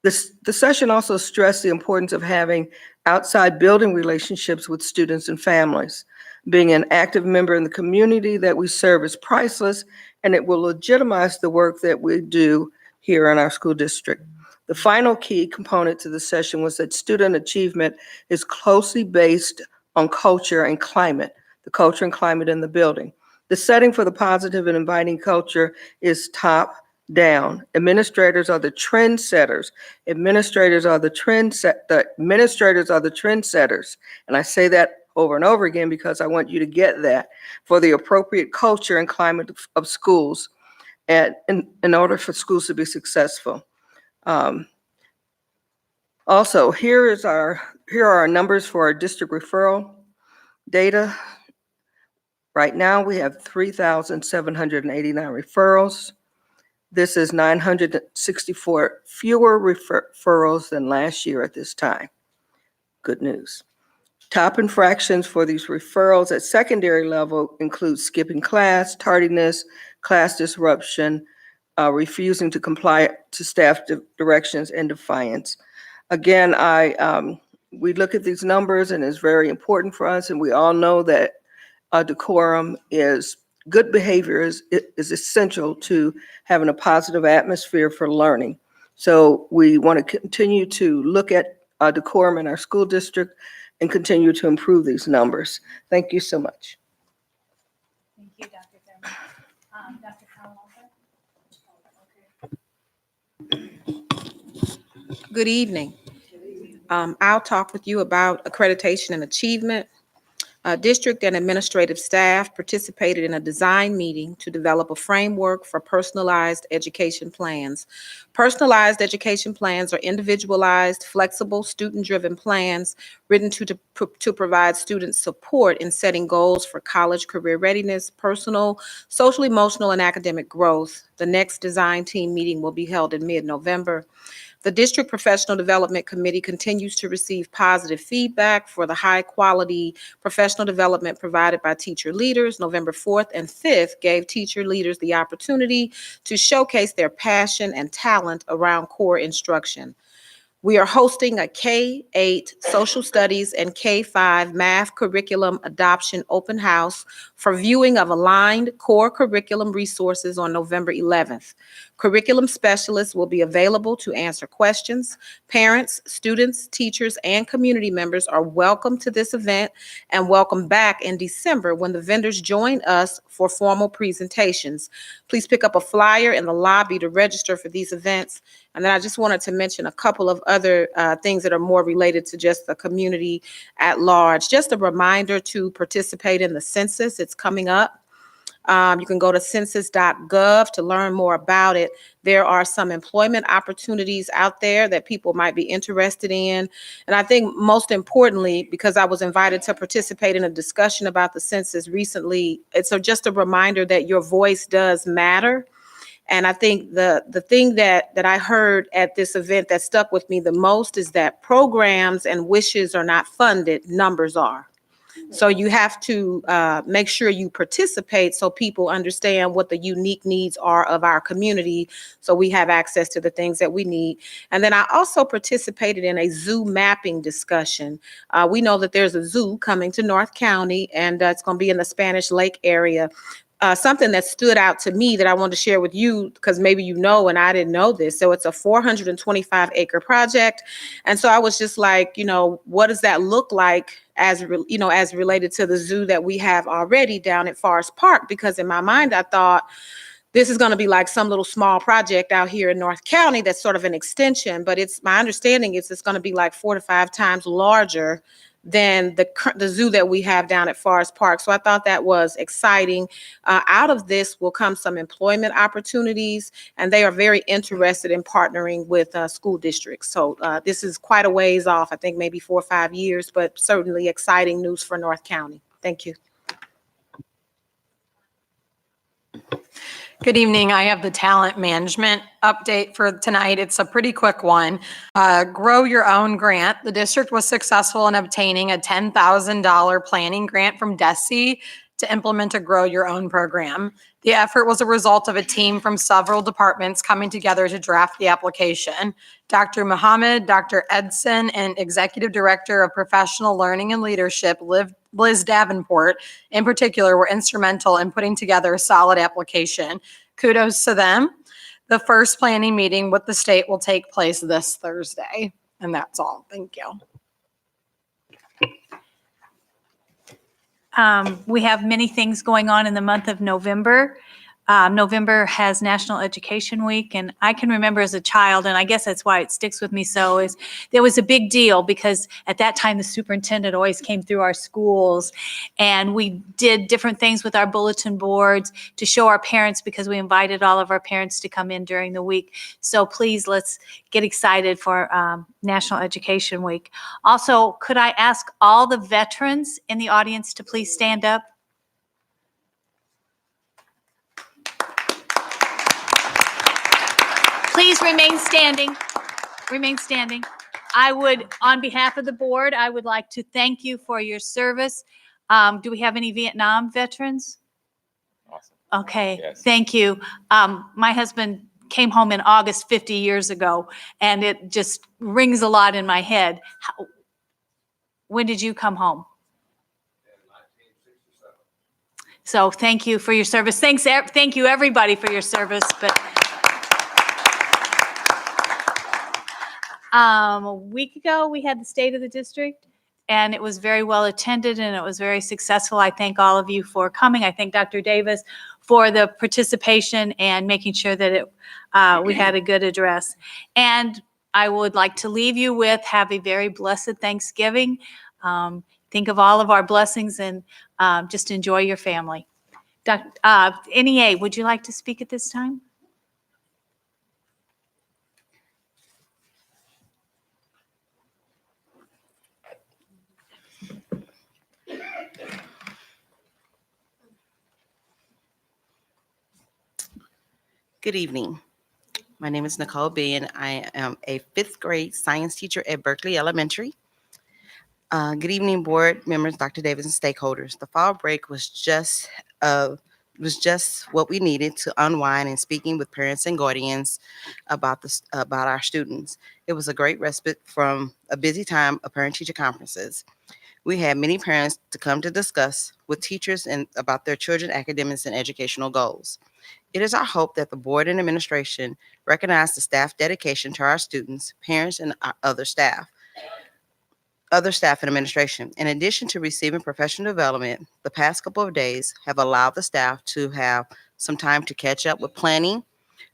The session also stressed the importance of having outside building relationships with students and families. Being an active member in the community that we serve is priceless, and it will legitimize the work that we do here in our school district. The final key component to the session was that student achievement is closely based on culture and climate, the culture and climate in the building. The setting for the positive and inviting culture is top down. Administrators are the trendsetters. Administrators are the trendsetters. And I say that over and over again because I want you to get that for the appropriate culture and climate of schools, and in order for schools to be successful. Also, here are our numbers for our district referral data. Right now, we have 3,789 referrals. This is 964 fewer referrals than last year at this time. Good news. Top infractions for these referrals at secondary level include skipping class, tardiness, class disruption, refusing to comply to staff directions, and defiance. Again, we look at these numbers and it's very important for us, and we all know that decorum is good behavior is essential to having a positive atmosphere for learning. So we want to continue to look at decorum in our school district and continue to improve these numbers. Thank you so much. Thank you, Dr. Thurman. Dr. Walker. Good evening. I'll talk with you about accreditation and achievement. District and administrative staff participated in a design meeting to develop a framework for personalized education plans. Personalized education plans are individualized, flexible, student-driven plans written to provide students support in setting goals for college career readiness, personal, social, emotional, and academic growth. The next design team meeting will be held in mid-November. The District Professional Development Committee continues to receive positive feedback for the high-quality professional development provided by teacher leaders. November 4th and 5th gave teacher leaders the opportunity to showcase their passion and talent around core instruction. We are hosting a K-8 Social Studies and K-5 Math Curriculum Adoption Open House for viewing of aligned core curriculum resources on November 11th. Curriculum specialists will be available to answer questions. Parents, students, teachers, and community members are welcome to this event and welcome back in December when the vendors join us for formal presentations. Please pick up a flyer in the lobby to register for these events. And then I just wanted to mention a couple of other things that are more related to just the community at large. Just a reminder to participate in the census. It's coming up. You can go to census.gov to learn more about it. There are some employment opportunities out there that people might be interested in. And I think most importantly, because I was invited to participate in a discussion about the census recently, it's just a reminder that your voice does matter. And I think the thing that I heard at this event that stuck with me the most is that programs and wishes are not funded, numbers are. So you have to make sure you participate so people understand what the unique needs are of our community, so we have access to the things that we need. And then I also participated in a zoo mapping discussion. We know that there's a zoo coming to North County, and it's going to be in the Spanish Lake area. Something that stood out to me that I wanted to share with you, because maybe you know and I didn't know this. So it's a 425-acre project. And so I was just like, what does that look like as related to the zoo that we have already down at Forest Park? Because in my mind, I thought this is going to be like some little small project out here in North County that's sort of an extension. But my understanding is it's going to be like 4 to 5 times larger than the zoo that we have down at Forest Park. So I thought that was exciting. Out of this will come some employment opportunities, and they are very interested in partnering with school districts. So this is quite a ways off, I think maybe 4 or 5 years, but certainly exciting news for North County. Thank you. Good evening. I have the talent management update for tonight. It's a pretty quick one. Grow Your Own grant. The district was successful in obtaining a $10,000 planning grant from DESE to implement a Grow Your Own program. The effort was a result of a team from several departments coming together to draft the application. Dr. Muhammad, Dr. Edson, and Executive Director of Professional Learning and Leadership, Liz Davenport, in particular, were instrumental in putting together a solid application. Kudos to them. The first planning meeting with the state will take place this Thursday. And that's all. Thank you. We have many things going on in the month of November. November has National Education Week, and I can remember as a child, and I guess that's why it sticks with me so, is there was a big deal because at that time the superintendent always came through our schools, and we did different things with our bulletin boards to show our parents, because we invited all of our parents to come in during the week. So please, let's get excited for National Education Week. Also, could I ask all the veterans in the audience to please stand up? Please remain standing. Remain standing. I would, on behalf of the board, I would like to thank you for your service. Do we have any Vietnam veterans? Awesome. Okay, Yes. Thank you. My husband came home in August 50 years ago, and it just rings a lot in my head. When did you come home? So thank you for your service. Thank you everybody for your service. But a week ago, we had the State of the District, and it was very well attended and it was very successful. I thank all of you for coming. I thank Dr. Davis for the participation and making sure that we had a good address. And I would like to leave you with, have a very blessed Thanksgiving. Think of all of our blessings and just enjoy your family. NEA, would you like to speak at this time? Good evening. My name is Nicole B. and I am a 5th grade science teacher at Berkeley Elementary. Good evening, board members, Dr. Davis, and stakeholders. The fall break was just a was just what we needed to unwind and speaking with parents and guardians about our students. It was a great respite from a busy time of parent-teacher conferences. We had many parents to come to discuss with teachers and about their children's academics and educational goals. It is our hope that the board and administration recognize the staff dedication to our students, parents, and our other staff and administration. In addition to receiving professional development, the past couple of days have allowed the staff to have some time to catch up with planning,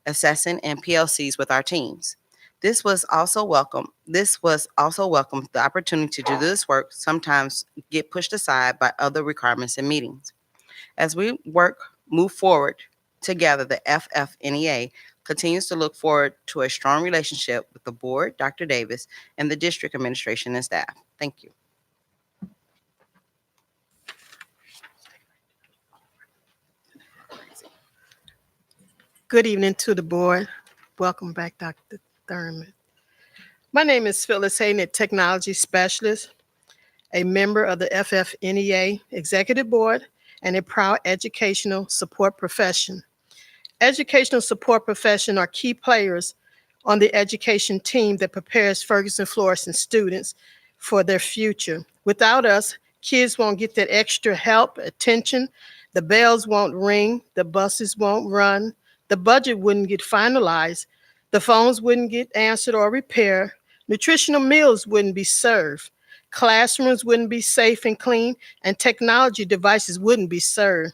assessing, and PLCs with our teams. This was also welcome. The opportunity to do this work sometimes get pushed aside by other requirements and meetings. As we move forward together, the FFNEA continues to look forward to a strong relationship with the board, Dr. Davis, and the district administration and staff. Thank you. Good evening to the board. Welcome back, Dr. Thurman. My name is Phyllis Hayden, a technology specialist, a member of the FFNEA Executive Board, and a proud educational support profession. Educational support profession are key players on the education team that prepares Ferguson Florissant students for their future. Without us, kids won't get that extra help, attention, the bells won't ring, the buses won't run, the budget wouldn't get finalized, the phones wouldn't get answered or repaired, nutritional meals wouldn't be served, classrooms wouldn't be safe and clean, and technology devices wouldn't be served.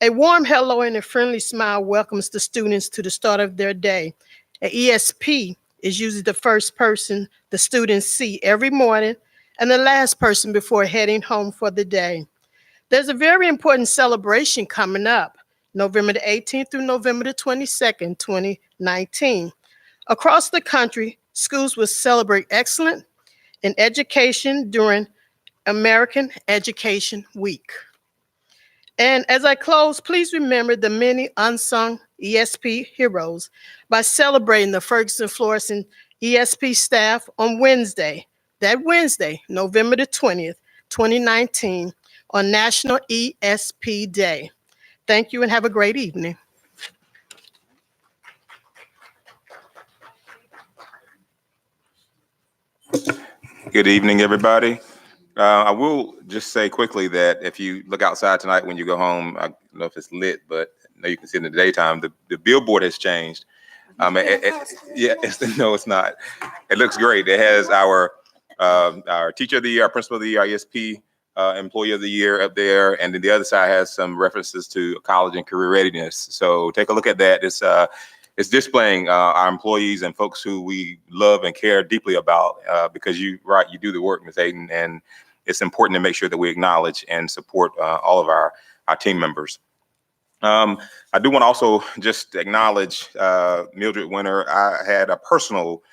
A warm hello and a friendly smile welcomes the students to the start of their day. An ESP is usually the first person the students see every morning and the last person before heading home for the day. There's a very important celebration coming up, November the 18th through November the 22nd, 2019. Across the country, schools will celebrate excellence in education during American Education Week. And as I close, please remember the many unsung ESP heroes by celebrating the Ferguson Florissant ESP staff on Wednesday, November the 20th, 2019, on National ESP Day. Thank you and have a great evening. Good evening, everybody. I will just say quickly that if you look outside tonight when you go home, I don't know if it's lit, but I know you can see it in the daytime, the billboard has changed. No, it's not. It looks great. It has our teacher of the year, our principal of the year, our ESP employee of the year up there, and then the other side has some references to college and career readiness. So take a look at that. It's displaying our employees and folks who we love and care deeply about because you do the work, Ms. Hayden, and it's important to make sure that we acknowledge and support all of our team members. I do want to also just acknowledge Mildred Winter. I had a personal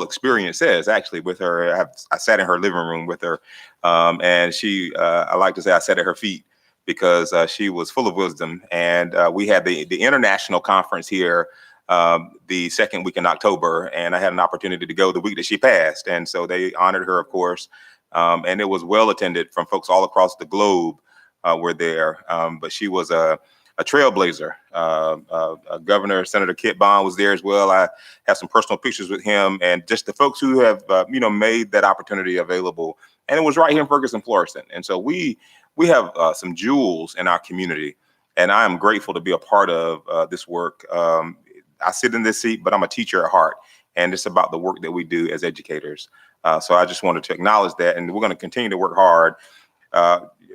experience actually with her. I sat in her living room with her, and I like to say I sat at her feet because she was full of wisdom. And we had the international conference here the second week in October, and I had an opportunity to go the week that she passed. And so they honored her, of course, and it was well attended from folks all across the globe were there. But she was a trailblazer. Governor Senator Kit Bond was there as well. I have some personal pictures with him and just the folks who have made that opportunity available. And it was right here in Ferguson Florissant. And so we have some jewels in our community, and I am grateful to be a part of this work. I sit in this seat, but I'm a teacher at heart, and it's about the work that we do as educators. So I just wanted to acknowledge that, and we're going to continue to work hard,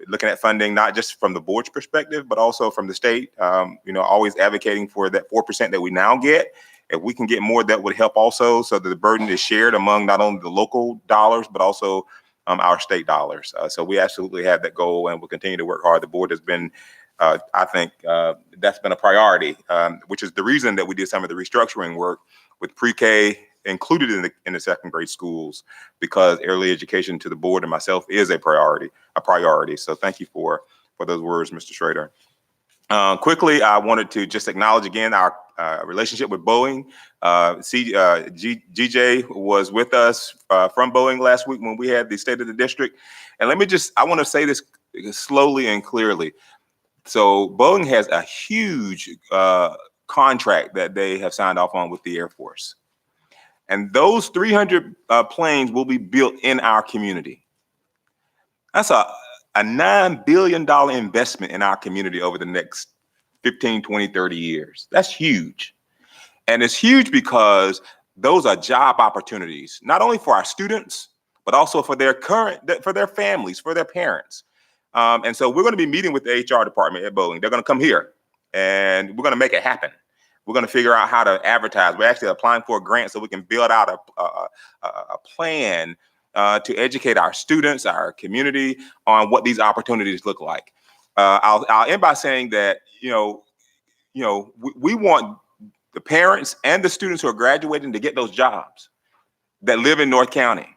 looking at funding, not just from the board's perspective, but also from the state, always advocating for that 4% that we now get. If we can get more, that would help also, so that the burden is shared among not only the local dollars, but also our state dollars. So we absolutely have that goal, and we'll continue to work hard. The board has been, I think that's been a priority, which is the reason that we did some of the restructuring work with pre-K included in the second grade schools, because early education to the board and myself is a priority. So thank you for those words, Mr. Schrader. Quickly, I wanted to just acknowledge again our relationship with Boeing. GJ was with us from Boeing last week when we had the State of the District. And I want to say this slowly and clearly. So Boeing has a huge contract that they have signed off on with the Air Force. And those 300 planes will be built in our community. That's a $9 billion investment in our community over the next 15, 20, 30 years. That's huge. And it's huge because those are job opportunities, not only for our students, but also for their families, for their parents. And so we're going to be meeting with the HR department at Boeing. They're going to come here and we're going to make it happen. We're going to figure out how to advertise. We're actually applying for a grant so we can build out a plan to educate our students, our community on what these opportunities look like. I'll end by saying that, we want the parents and the students who are graduating to get those jobs that live in North County.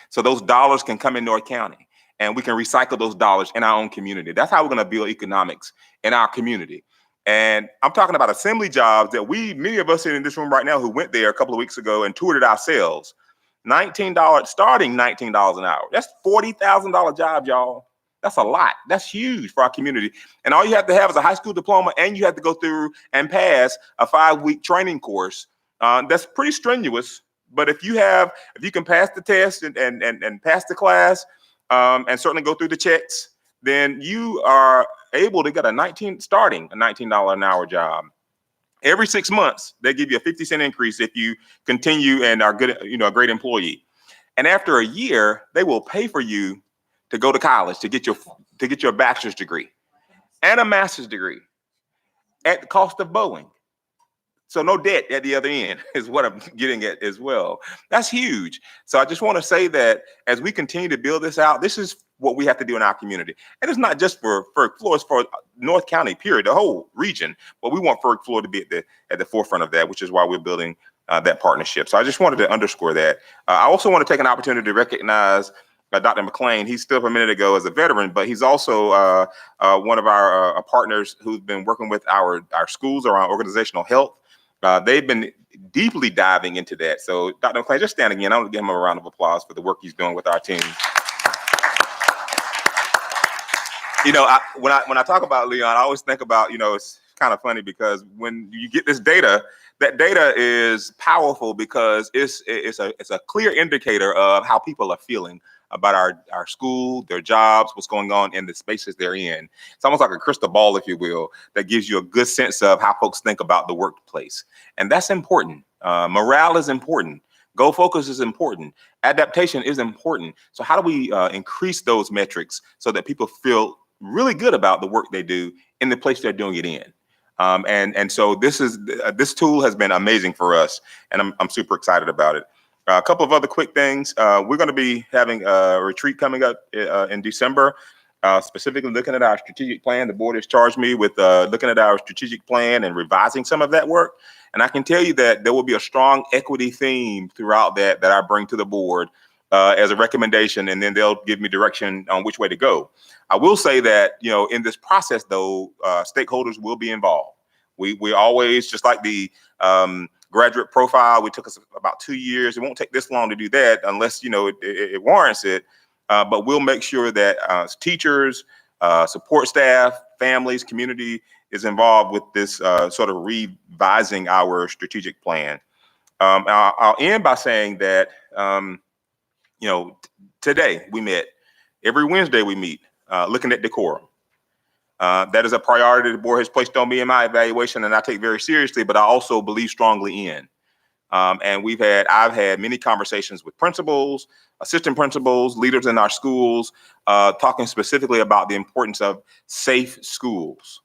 So those dollars can come in North County and we can recycle those dollars in our own community. That's how we're going to build economics in our community. And I'm talking about assembly jobs that many of us in this room right now who went there a couple of weeks ago and toured it ourselves, starting $19 an hour. That's $40,000 job, y'all. That's a lot. That's huge for our community. And all you have to have is a high school diploma, and you have to go through and pass a 5-week training course. That's pretty strenuous. But if you can pass the test and pass the class, and certainly go through the checks, then you are able to get starting a $19 an hour job. Every 6 months, they give you a 50-cent increase if you continue and are good, a great employee. And after a year, they will pay for you to go to college to get your bachelor's degree and a master's degree at the cost of Boeing. So no debt at the other end is what I'm getting at as well. That's huge. So I just want to say that as we continue to build this out, this is what we have to do in our community. And it's not just for FERC Fluor, it's for North County, period, the whole region. But we want FERC Fluor to be at the forefront of that, which is why we're building that partnership. So I just wanted to underscore that. I also want to take an opportunity to recognize Dr. McLean. He stood up a minute ago as a veteran, but he's also one of our partners who's been working with our schools around organizational health. They've been deeply diving into that. So Dr. McLean, just stand again. I want to give him a round of applause for the work he's doing with our team. When I talk about Leon, I always think about, it's kind of funny because when you get this data, that data is powerful because it's a clear indicator of how people are feeling about our school, their jobs, what's going on in the spaces they're in. It's almost like a crystal ball, if you will, that gives you a good sense of how folks think about the workplace. And that's important. Morale is important. Goal focus is important. Adaptation is important. So how do we increase those metrics so that people feel really good about the work they do in the place they're doing it in? And so this tool has been amazing for us, and I'm super excited about it. A couple of other quick things. We're going to be having a retreat coming up in December, specifically looking at our strategic plan. The board has charged me with looking at our strategic plan and revising some of that work. And I can tell you that there will be a strong equity theme throughout that I bring to the board as a recommendation, and then they'll give me direction on which way to go. I will say that, in this process, though, stakeholders will be involved. We always, just like the graduate profile, it took us about 2 years. It won't take this long to do that unless, it warrants it. But we'll make sure that teachers, support staff, families, community is involved with this sort of revising our strategic plan. I'll end by saying that, today we met. Every Wednesday we meet, looking at decorum. That is a priority the board has placed on me in my evaluation, and I take very seriously, but I also believe strongly in. And I've had many conversations with principals, assistant principals, leaders in our schools, talking specifically about the importance of safe schools.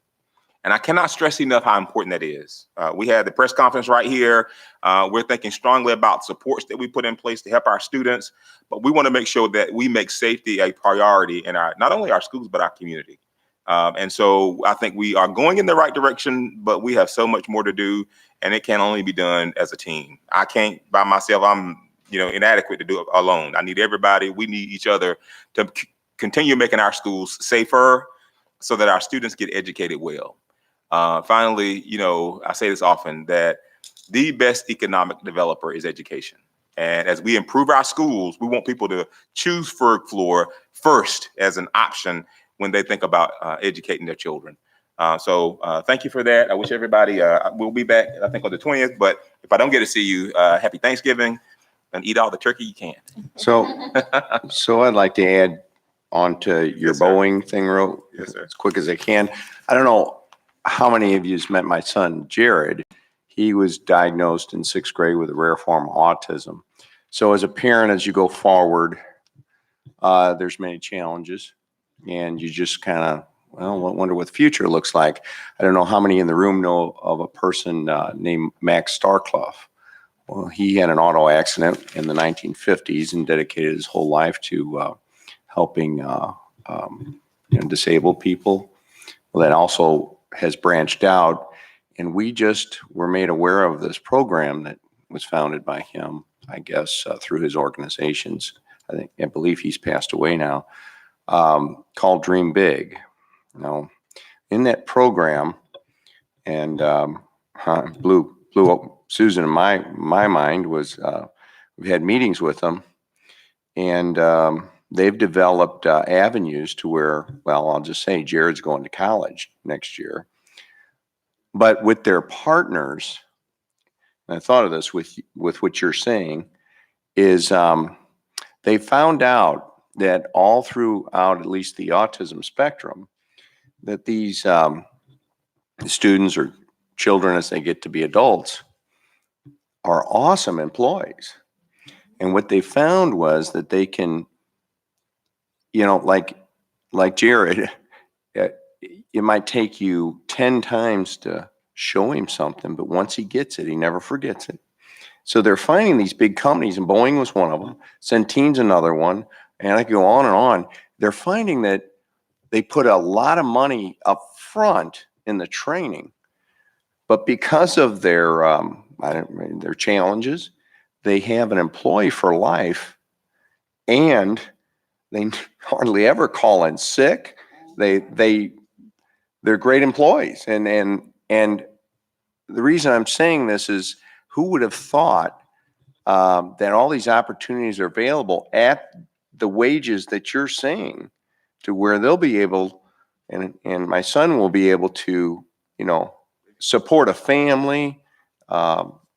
And I cannot stress enough how important that is. We had the press conference right here. We're thinking strongly about supports that we put in place to help our students, but we want to make sure that we make safety a priority in not only our schools, but our community. And so I think we are going in the right direction, but we have so much more to do, and it can only be done as a team. I can't by myself. I'm, inadequate to do it alone. I need everybody. We need each other to continue making our schools safer so that our students get educated well. Finally, I say this often, that the best economic developer is education. And as we improve our schools, we want people to choose FERC Fluor first as an option when they think about educating their children. Thank you for that. I wish everybody, we'll be back, I think, on the 20th, but if I don't get to see you, happy Thanksgiving and eat all the turkey you can. So I'd like to add on to your Yes, sir. Boeing thing Yes, sir. as quick as I can. I don't know how many of you have met my son, Jared. He was diagnosed in 6th grade with a rare form of autism. So as a parent, as you go forward, there's many challenges, and you just kind of, well, wonder what the future looks like. I don't know how many in the room know of a person named Max Starkloff. Well, he had an auto accident in the 1950s and dedicated his whole life to helping disabled people. Well, that also has branched out, and we just were made aware of this program that was founded by him, I guess, through his organizations. I believe he's passed away now, called Dream Big. Now, in that program, and blew up Susan in my mind was we've had meetings with them, and they've developed avenues to where, well, I'll just say Jared's going to college next year. But with their partners, and I thought of this with what you're saying, is they found out that all throughout at least the autism spectrum, that these students or children as they get to be adults are awesome employees. And what they found was that they can, like Jared, it might take you 10 times to show him something, but once he gets it, he never forgets it. So they're finding these big companies, and Boeing was one of them, Centene's another one, and I could go on and on. They're finding that they put a lot of money up front in the training, but because of their challenges, they have an employee for life, and they hardly ever call in sick. They're great employees, and the reason I'm saying this is, who would have thought that all these opportunities are available at the wages that you're saying, to where they'll be able, and my son will be able to, support a family,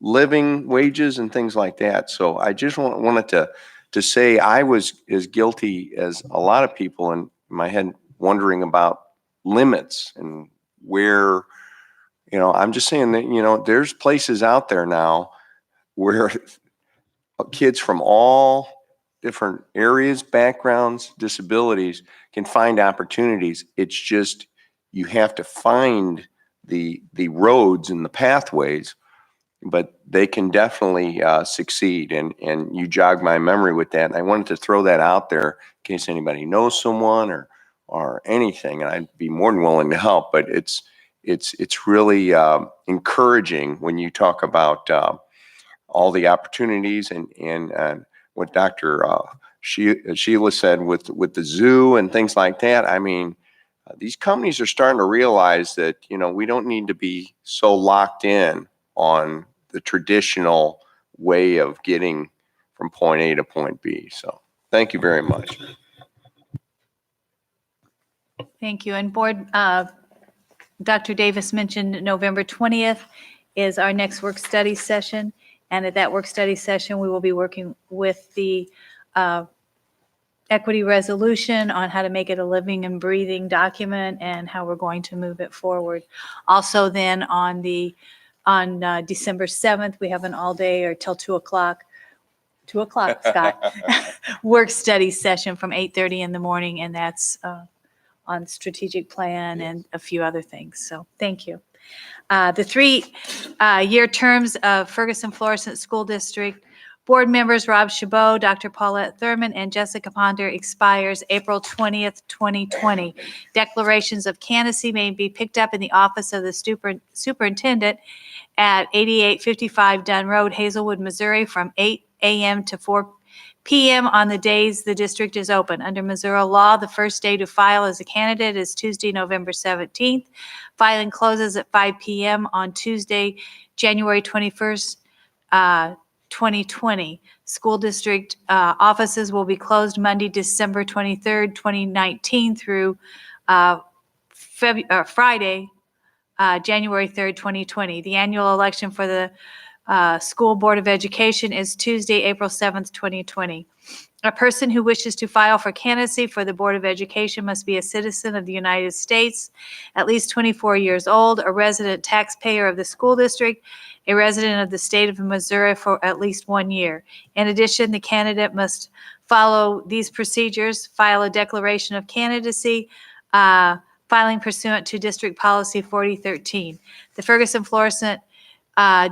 living wages and things like that. So I just wanted to say I was as guilty as a lot of people in my head, wondering about limits and where, I'm just saying that, there's places out there now where kids from all different areas, backgrounds, disabilities can find opportunities. It's just, you have to find the roads and the pathways, but they can definitely succeed. And you jog my memory with that. And I wanted to throw that out there in case anybody knows someone or anything, and I'd be more than willing to help. But it's really encouraging when you talk about all the opportunities and what Dr. Sheila said with the zoo and things like that. I mean, these companies are starting to realize that, we don't need to be so locked in on the traditional way of getting from point A to point B. So thank you very much. Thank you. And board, Dr. Davis mentioned November 20th is our next work study session. And at that work study session, we will be working with the equity resolution on how to make it a living and breathing document and how we're going to move it forward. Also then on December 7th, we have an all day or till 2 o'clock, Scott, work study session from 8:30 in the morning. And that's on strategic plan and a few other things. So thank you. The 3-year terms of Ferguson Florissant School District Board members Rob Chabot, Dr. Paulette Thurman, and Jessica Ponder expires April 20th, 2020. Declarations of candidacy may be picked up in the office of the superintendent at 8855 Dunn Road, Hazelwood, Missouri, from 8 a.m. to 4 p.m. on the days the district is open. Under Missouri law, the first day to file as a candidate is Tuesday, November 17th. Filing closes at 5 p.m. on Tuesday, January 21st, 2020. School district offices will be closed Monday, December 23rd, 2019 through Friday, January 3rd, 2020. The annual election for the School Board of Education is Tuesday, April 7th, 2020. A person who wishes to file for candidacy for the Board of Education must be a citizen of the United States, at least 24 years old, a resident taxpayer of the school district, a resident of the state of Missouri for at least 1 year. In addition, the candidate must follow these procedures: file a declaration of candidacy, filing pursuant to District Policy 4013. The Ferguson-Florissant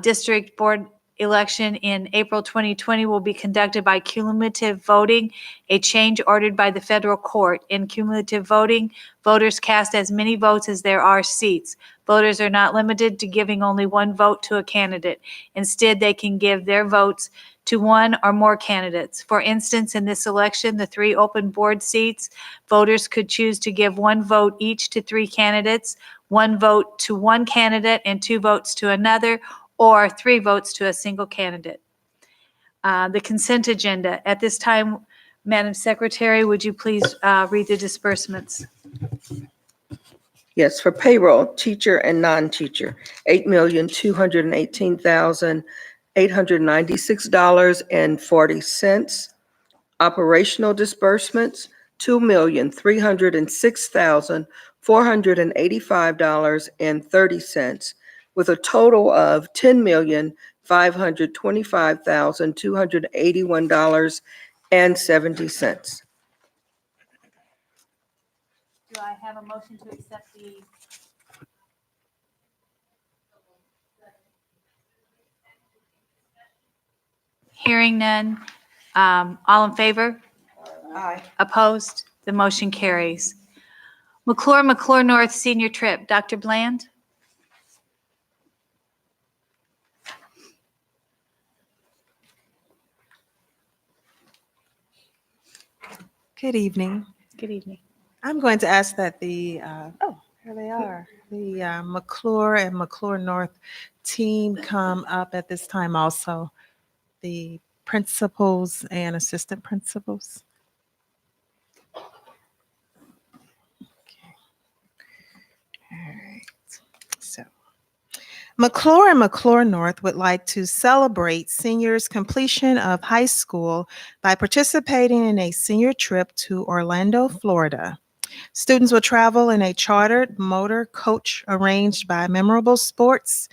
District Board election in April 2020 will be conducted by cumulative voting, a change ordered by the federal court. In cumulative voting, voters cast as many votes as there are seats. Voters are not limited to giving only one vote to a candidate. Instead, they can give their votes to one or more candidates. For instance, in this election, the 3 open board seats, voters could choose to give 1 vote each to 3 candidates, 1 vote to 1 candidate and 2 votes to another, or 3 votes to a single candidate. The consent agenda. At this time, Madam Secretary, would you please read the disbursements? Yes, for payroll, teacher and non-teacher, $8,218,896.40. Operational disbursements, $2,306,485.30, with a total of $10,525,281.70. Do I have a motion to accept the? Hearing none. All in favor? Aye. Opposed? The motion carries. McClure North Senior Trip. Dr. Bland? Good evening. Good evening. I'm going to ask that the, here they are, the McClure and McClure North team come up at this time also, the principals and assistant principals. All right. So McClure and McClure North would like to celebrate seniors' completion of high school by participating in a senior trip to Orlando, Florida. Students will travel in a chartered motor coach arranged by Memorable Sports,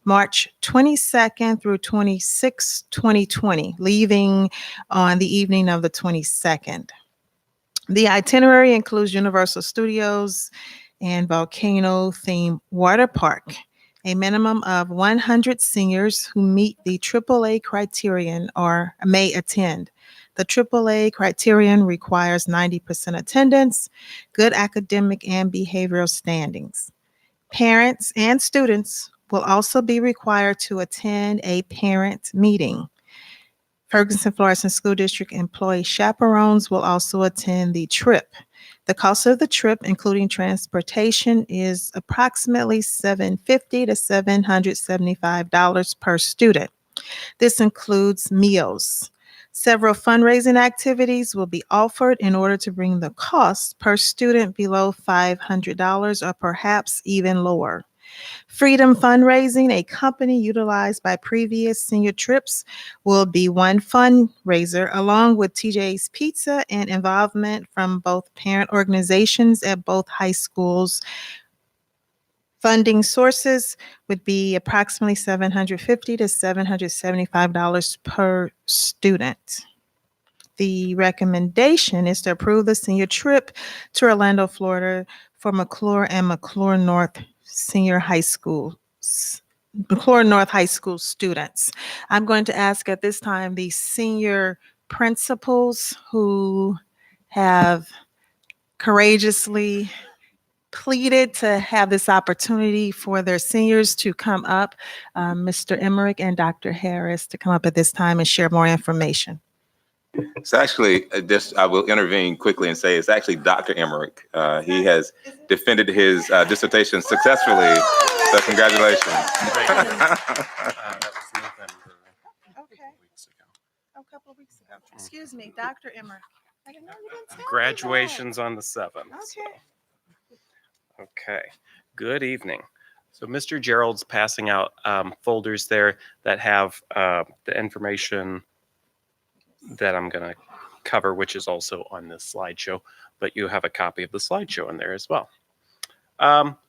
March 22nd through 26, 2020, leaving on the evening of the 22nd. The itinerary includes Universal Studios and volcano-themed water park. A minimum of 100 seniors who meet the AAA criterion or may attend. The AAA criterion requires 90% attendance, good academic and behavioral standings. Parents and students will also be required to attend a parent meeting. Ferguson-Florissant School District employee chaperones will also attend the trip. The cost of the trip, including transportation, is approximately $750 to $775 per student. This includes meals. Several fundraising activities will be offered in order to bring the cost per student below $500 or perhaps even lower. Freedom Fundraising, a company utilized by previous senior trips, will be one fundraiser along with TJ's Pizza and involvement from both parent organizations at both high schools. Funding sources would be approximately $750 to $775 per student. The recommendation is to approve the senior trip to Orlando, Florida for McClure and McClure North Senior High School, McClure North High School students. I'm going to ask at this time the senior principals who have courageously pleaded to have this opportunity for their seniors to come up, Mr. Emmerich and Dr. Harris, to come up at this time and share more information. It's actually, I will intervene quickly and say it's actually Dr. Emmerich. He has defended his dissertation successfully, so congratulations. A couple of weeks ago. Excuse me, Dr. Emmerich. I didn't know you didn't tell me that. Graduation's on the 7th. Okay. Okay, good evening. So Mr. Gerald's passing out folders there that have the information that I'm going to cover, which is also on this slideshow, but you have a copy of the slideshow in there as well.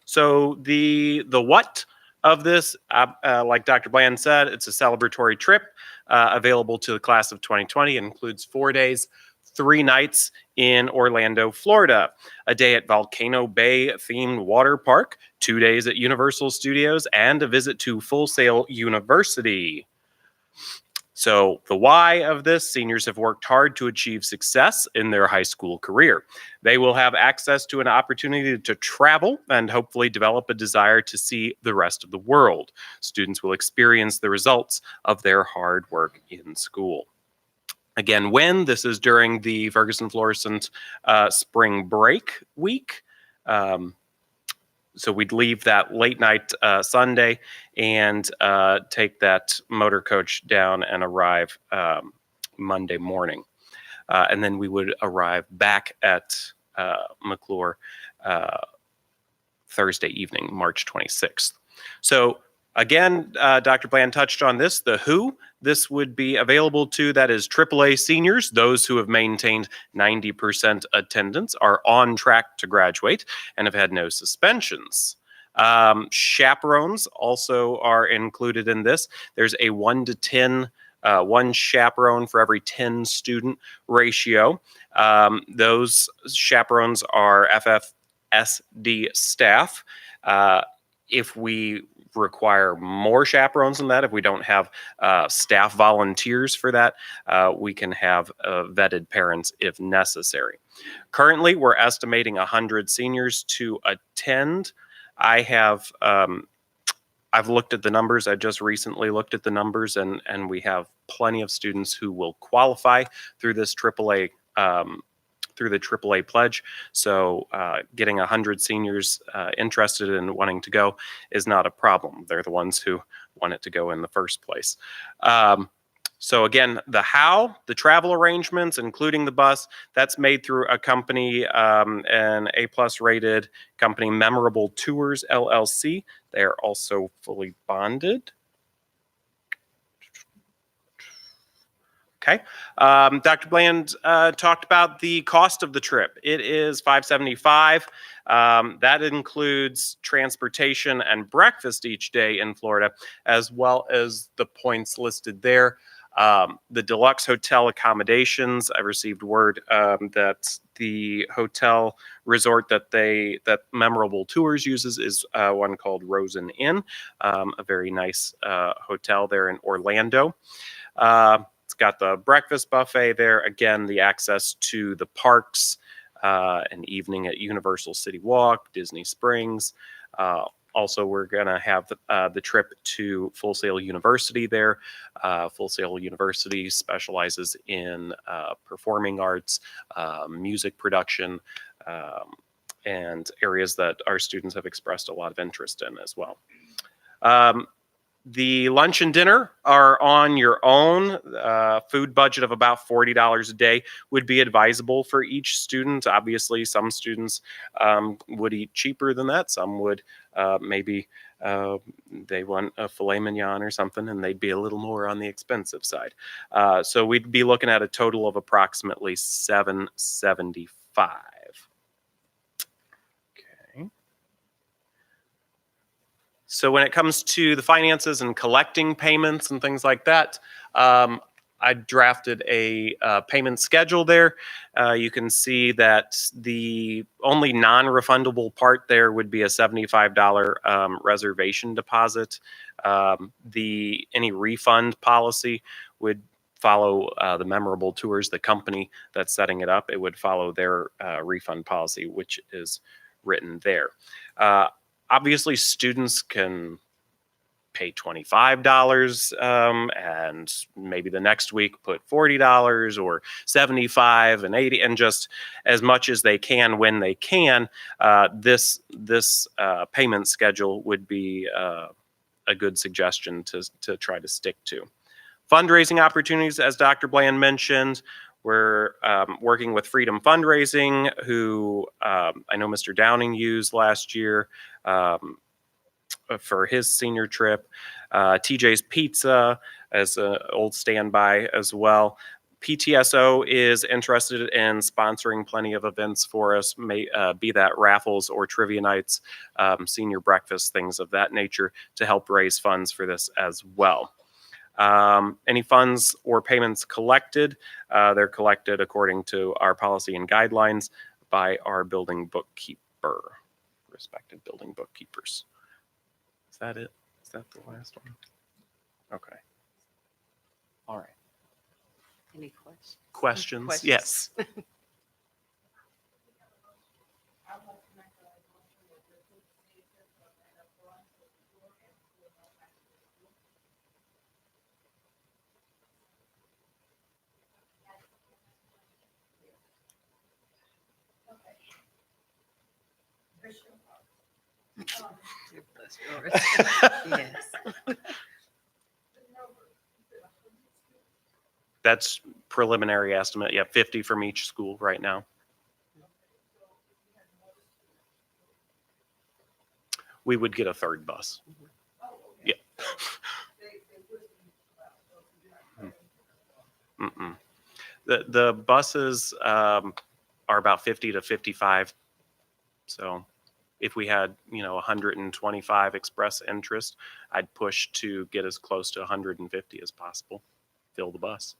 So the what of this, like Dr. Bland said, it's a celebratory trip available to the class of 2020. It includes 4 days, 3 nights in Orlando, Florida, a day at Volcano Bay themed water park, 2 days at Universal Studios, and a visit to Full Sail University. So the why of this, seniors have worked hard to achieve success in their high school career. They will have access to an opportunity to travel and hopefully develop a desire to see the rest of the world. Students will experience the results of their hard work in school. Again, when this is during the Ferguson-Florissant spring break week. So we'd leave that late night Sunday and take that motor coach down and arrive Monday morning. And then we would arrive back at McClure Thursday evening, March 26th. So again, Dr. Bland touched on this, the who this would be available to, that is AAA seniors, those who have maintained 90% attendance, are on track to graduate, and have had no suspensions. Chaperones also are included in this. There's a 1 to 10, 1 chaperone for every 10 student ratio. Those chaperones are FFSD staff. If we require more chaperones than that, if we don't have staff volunteers for that, we can have vetted parents if necessary. Currently, we're estimating 100 seniors to attend. I've looked at the numbers. I just recently looked at the numbers, and we have plenty of students who will qualify through this AAA through the AAA pledge. So getting 100 seniors interested in wanting to go is not a problem. They're the ones who want it to go in the first place. So again, the how, the travel arrangements, including the bus, that's made through a company, an A+ rated company, Memorable Tours, LLC. They're also fully bonded. Okay. Dr. Bland talked about the cost of the trip. It is $575. That includes transportation and breakfast each day in Florida, as well as the points listed there. The deluxe hotel accommodations, I received word that the hotel resort that Memorable Tours uses is one called Rosen Inn, a very nice hotel there in Orlando. It's got the breakfast buffet there. Again, the access to the parks, an evening at Universal City Walk, Disney Springs. Also, we're going to have the trip to Full Sail University there. Full Sail University specializes in performing arts, music production, and areas that our students have expressed a lot of interest in as well. The lunch and dinner are on your own. Food budget of about $40 a day would be advisable for each student. Obviously, some students would eat cheaper than that. Some would maybe they want a filet mignon or something, and they'd be a little more on the expensive side. So we'd be looking at a total of approximately $775. So when it comes to the finances and collecting payments and things like that, I drafted a payment schedule there. You can see that the only non-refundable part there would be a $75 reservation deposit. Any refund policy would follow the Memorable Tours, the company that's setting it up. It would follow their refund policy, which is written there. Obviously, students can pay $25 and maybe the next week put $40 or $75 and $80, and just as much as they can when they can. This payment schedule would be a good suggestion to try to stick to. Fundraising opportunities, as Dr. Bland mentioned, We're working with Freedom Fundraising, who I know Mr. Downing used last year for his senior trip. TJ's Pizza as an old standby as well. PTSO is interested in sponsoring plenty of events for us, be that raffles or trivia nights, senior breakfast, things of that nature, to help raise funds for this as well. Any funds or payments collected, they're collected according to our policy and guidelines by our building bookkeeper, respected building bookkeepers. Is that it? Is that the last one? Okay. All right. Any questions? Questions? Yes. Yes. That's preliminary estimate. Yeah, 50 from each school right now. We would get a third bus. Yeah. Mm-mm. The buses are about 50 to 55. So if we had, 125 express interest, I'd push to get as close to 150 as possible. Fill the bus.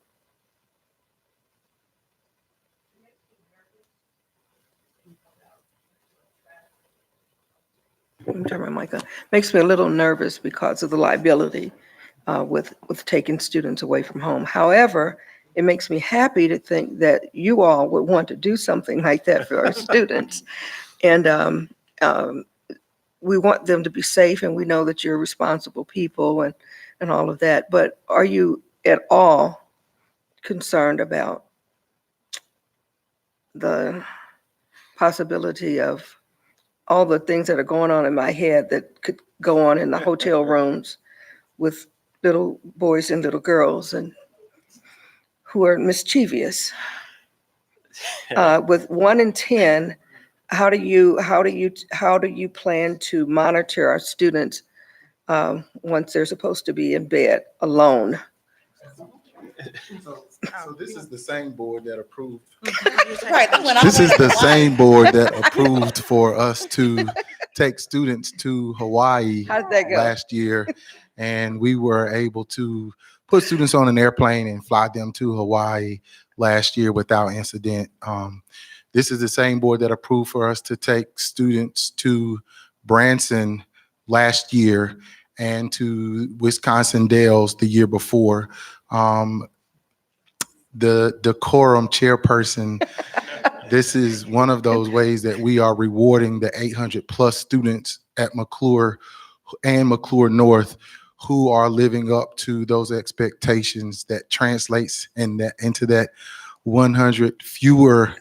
Let me turn my mic on. Makes me a little nervous because of the liability with taking students away from home. However, it makes me happy to think that you all would want to do something like that for our students. And we want them to be safe, and we know that you're responsible people and all of that. But are you at all concerned about the possibility of all the things that are going on in my head that could go on in the hotel rooms with little boys and little girls and who are mischievous? With 1 in 10, how do you plan to monitor our students once they're supposed to be in bed alone? So this is the same board that approved. This This is the same board that approved for us to take students to Hawaii How did that go? last year. And we were able to put students on an airplane and fly them to Hawaii last year without incident. This is the same board that approved for us to take students to Branson last year and to Wisconsin Dells the year before. The decorum chairperson, this is one of those ways that we are rewarding the 800 plus students at McClure and McClure North who are living up to those expectations. That translates into that 100 fewer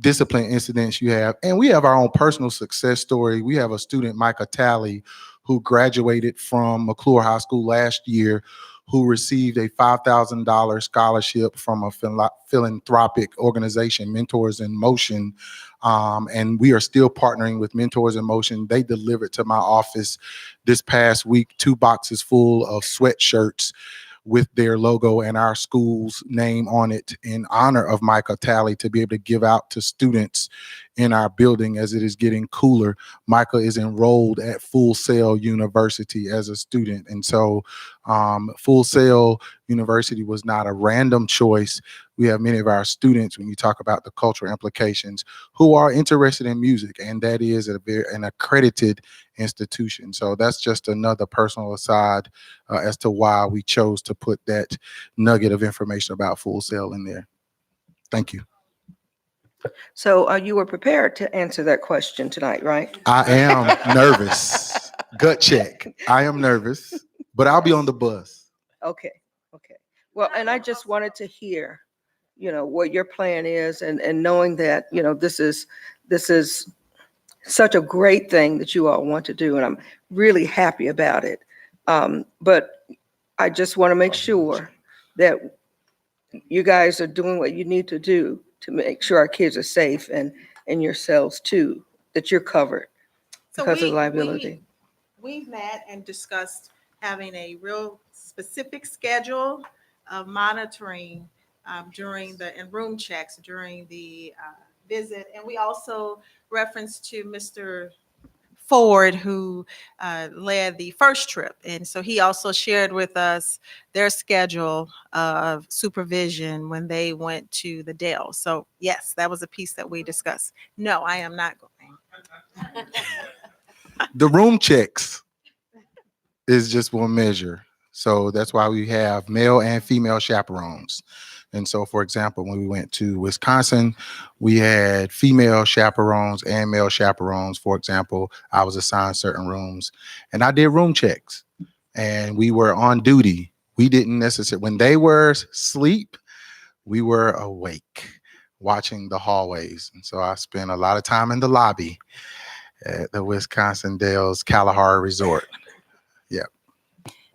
discipline incidents you have. And we have our own personal success story. We have a student, Micah Talley, who graduated from McClure High School last year, who received a $5,000 scholarship from a philanthropic organization, Mentors in Motion. And we are still partnering with Mentors in Motion. They delivered to my office this past week 2 boxes full of sweatshirts with their logo and our school's name on it in honor of Micah Talley, to be able to give out to students in our building as it is getting cooler. Micah is enrolled at Full Sail University as a student. And so Full Sail University was not a random choice. We have many of our students, when you talk about the cultural implications, who are interested in music, and that is an accredited institution. So that's just another personal aside as to why we chose to put that nugget of information about Full Sail in there. Thank you. So you were prepared to answer that question tonight, right? I am nervous. Gut check. I am nervous, but I'll be on the bus. Okay. Well, and I just wanted to hear, what your plan is, and knowing that, this is such a great thing that you all want to do, and I'm really happy about it. But I just want to make sure that you guys are doing what you need to do to make sure our kids are safe and yourselves too, that you're covered So because of liability. we met and discussed having a real specific schedule of monitoring during and room checks during the visit. And we also referenced to Mr. Ford, who led the first trip. And so he also shared with us their schedule of supervision when they went to the Dell. So yes, that was a piece that we discussed. No, I am not going. The room checks is just one measure. So that's why we have male and female chaperones. And so, for example, when we went to Wisconsin, we had female chaperones and male chaperones. For example, I was assigned certain rooms and I did room checks and we were on duty. We didn't necessarily, when they were asleep, we were awake watching the hallways. And so I spent a lot of time in the lobby at the Wisconsin Dells Kalahari Resort. Yeah.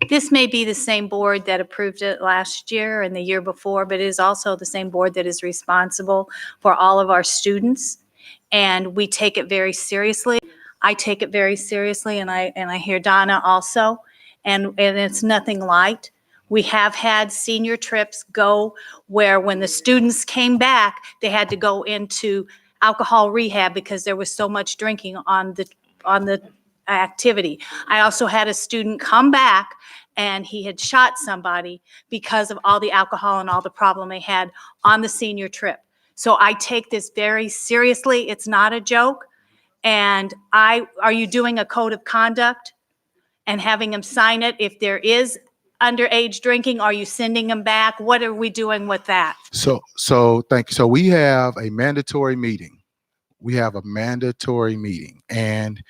This may be the same board that approved it last year and the year before, but it is also the same board that is responsible for all of our students. And we take it very seriously. I take it very seriously, and I hear Donna also. And it's nothing light. We have had senior trips go where when the students came back, they had to go into alcohol rehab because there was so much drinking on the activity. I also had a student come back and he had shot somebody because of all the alcohol and all the problem they had on the senior trip. So I take this very seriously. It's not a joke. And are you doing a code of conduct and having them sign it if there is underage drinking? Are you sending them back? What are we doing with that? So thank you. So we have a mandatory meeting. And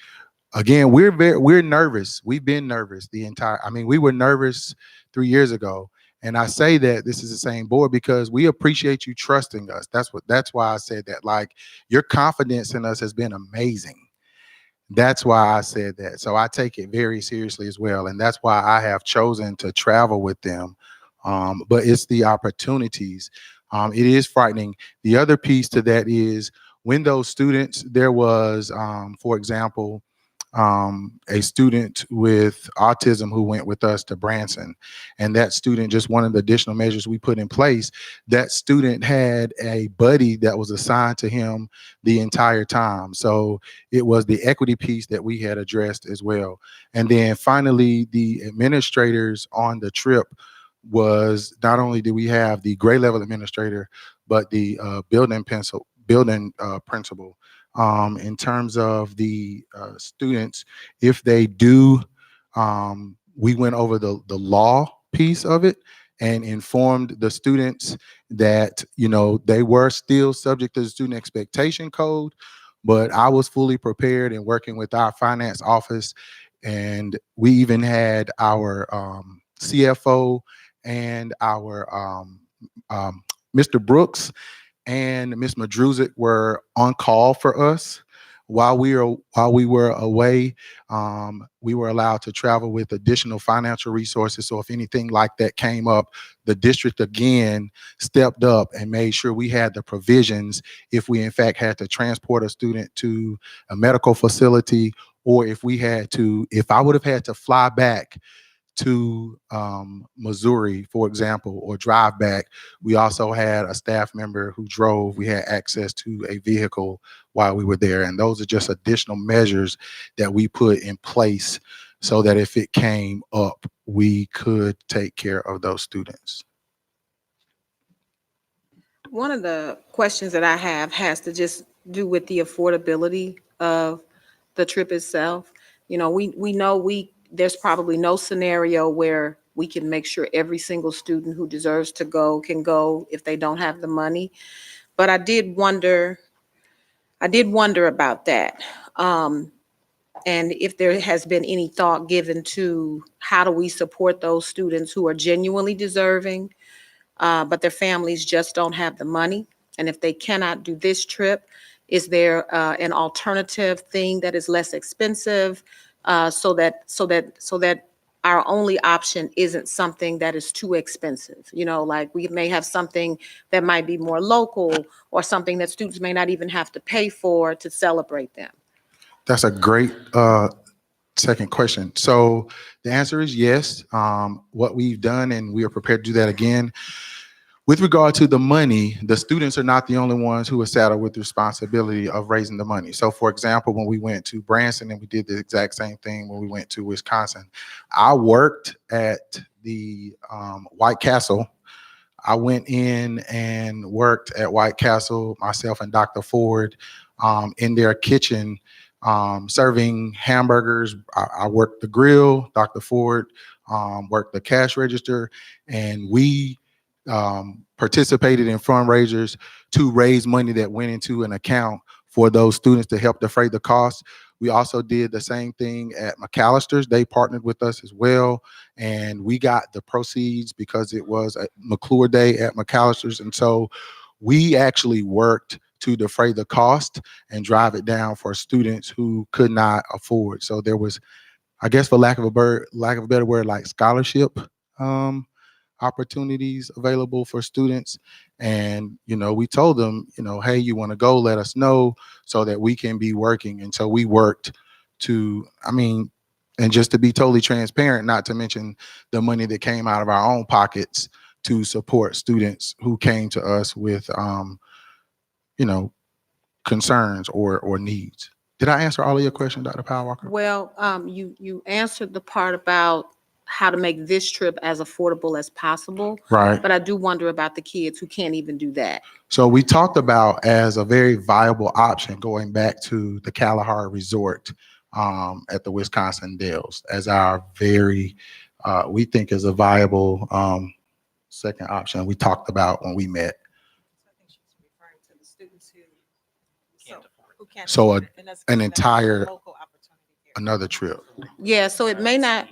again, we're nervous. We've been nervous we were nervous 3 years ago. And I say that this is the same board because we appreciate you trusting us. That's why I said that. Like, your confidence in us has been amazing. That's why I said that. So I take it very seriously as well. And that's why I have chosen to travel with them. But it's the opportunities. It is frightening. The other piece to that is when those students, there was, for example, a student with autism who went with us to Branson. And that student, just one of the additional measures we put in place, that student had a buddy that was assigned to him the entire time. So it was the equity piece that we had addressed as well. And then finally, the administrators on the trip was, not only did we have the grade level administrator, but the building principal. In terms of the students, if they do, we went over the law piece of it and informed the students that, they were still subject to the student expectation code, but I was fully prepared and working with our finance office. And we even had our CFO and our Mr. Brooks and Ms. Madruzik were on call for us while we were away. We were allowed to travel with additional financial resources. So if anything like that came up, the district again stepped up and made sure we had the provisions if we in fact had to transport a student to a medical facility, or if I would have had to fly back to Missouri, for example, or drive back. We also had a staff member who drove. We had access to a vehicle while we were there. And those are just additional measures that we put in place so that if it came up, we could take care of those students. One of the questions that I have has to just do with the affordability of the trip itself. We know there's probably no scenario where we can make sure every single student who deserves to go can go if they don't have the money. But I did wonder about that. And if there has been any thought given to how do we support those students who are genuinely deserving, but their families just don't have the money. And if they cannot do this trip, is there an alternative thing that is less expensive? So that our only option isn't something that is too expensive. You know, like we may have something that might be more local or something that students may not even have to pay for to celebrate them. That's a great second question. So the answer is yes. What we've done, and we are prepared to do that again. With regard to the money, the students are not the only ones who are saddled with the responsibility of raising the money. So for example, when we went to Branson, and we did the exact same thing when we went to Wisconsin, I worked at the White Castle. I went in and worked at White Castle, myself and Dr. Ford, in their kitchen, serving hamburgers. I worked the grill, Dr. Ford worked the cash register, and we participated in fundraisers to raise money that went into an account for those students to help defray the cost. We also did the same thing at McAllister's. They partnered with us as well, and we got the proceeds because it was a McClure Day at McAllister's. And so we actually worked to defray the cost and drive it down for students who could not afford. So there was, I guess, for lack of a better word, like scholarship opportunities available for students. And, you know, we told them, you know, hey, you want to go, let us know so that we can be working. And so we worked to, I mean, and just to be totally transparent, not to mention the money that came out of our own pockets to support students who came to us with, you know, concerns or needs. Did I answer all of your questions, Dr. Powell Walker? Well, you answered the part about how to make this trip as affordable as possible. Right. But I do wonder about the kids who can't even do that. So we talked about as a very viable option going back to the Kalahari Resort at the Wisconsin Dells as our very, we think is a viable second option we talked about when we met. So an entire, another trip. Yeah, so it may not.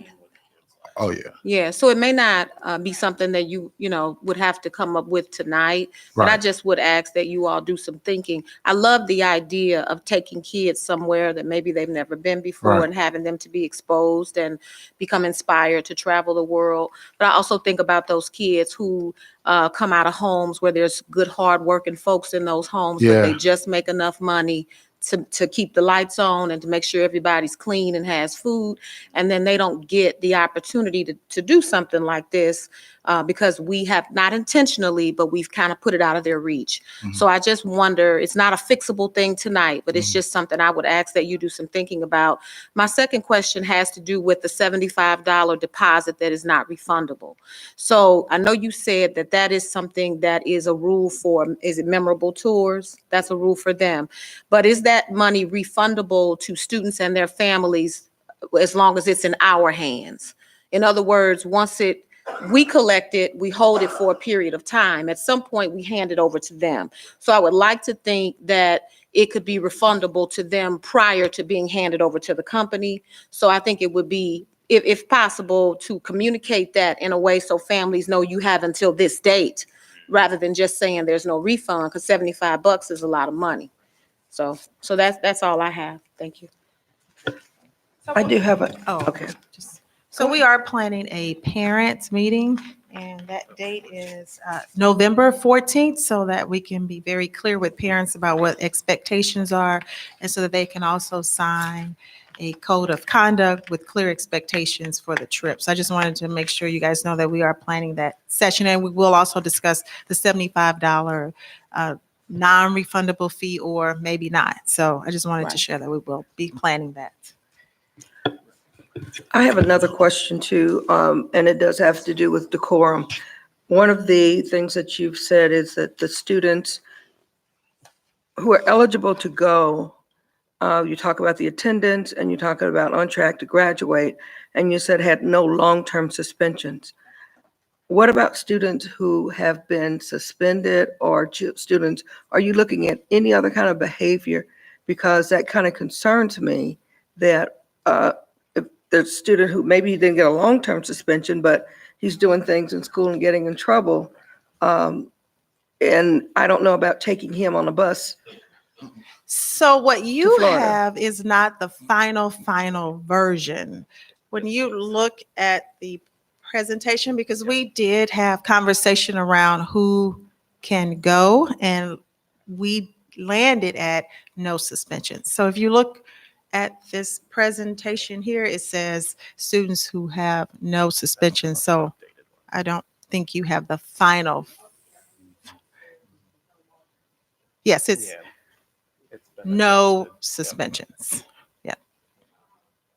Oh, yeah. Yeah, so it may not be something that you know, would have to come up with tonight, but I Right. just would ask that you all do some thinking. I love the idea of taking kids somewhere that maybe they've never been before Right. and having them to be exposed and become inspired to travel the world. But I also think about those kids who come out of homes where there's good, hardworking folks in those homes, but they Yeah. just make enough money to keep the lights on and to make sure everybody's clean and has food. And then they don't get the opportunity to do something like this because we have not intentionally, but we've kind of put it out of their reach. So I just wonder, it's not a fixable thing tonight, but it's just something I would ask that you do some thinking about. My second question has to do with the $75 deposit that is not refundable. So I know you said that that is something that is a rule for, is it Memorable Tours? That's a rule for them. But is that money refundable to students and their families as long as it's in our hands? In other words, once we collect it, we hold it for a period of time. At some point, we hand it over to them. So I would like to think that it could be refundable to them prior to being handed over to the company. So I think it would be, if possible, to communicate that in a way so families know you have until this date, rather than just saying there's no refund, because $75 is a lot of money. So that's all I have. Thank you. I do have a, Oh, okay. So we are planning a parents meeting, and that date is November 14th, so that we can be very clear with parents about what expectations are, and so that they can also sign a code of conduct with clear expectations for the trip. So I just wanted to make sure you guys know that we are planning that session, and we will also discuss the $75 non-refundable fee, or maybe not. So I just wanted to Right. share that we will be planning that. I have another question too, and it does have to do with decorum. One of the things that you've said is that the students who are eligible to go, you talk about the attendance and you talk about on track to graduate, and you said had no long-term suspensions. What about students who have been suspended or students, are you looking at any other kind of behavior? Because that kind of concerns me that if there's a student who maybe he didn't get a long-term suspension, but he's doing things in school and getting in trouble. And I don't know about taking him on a bus. So what you Florida. have is not the final version. when you look at the presentation, because we did have conversation around who can go, and we landed at no suspension. So if you look at this presentation here, it says students who have no suspension. So I don't think you have the final. Yes, it's no suspensions. Yeah.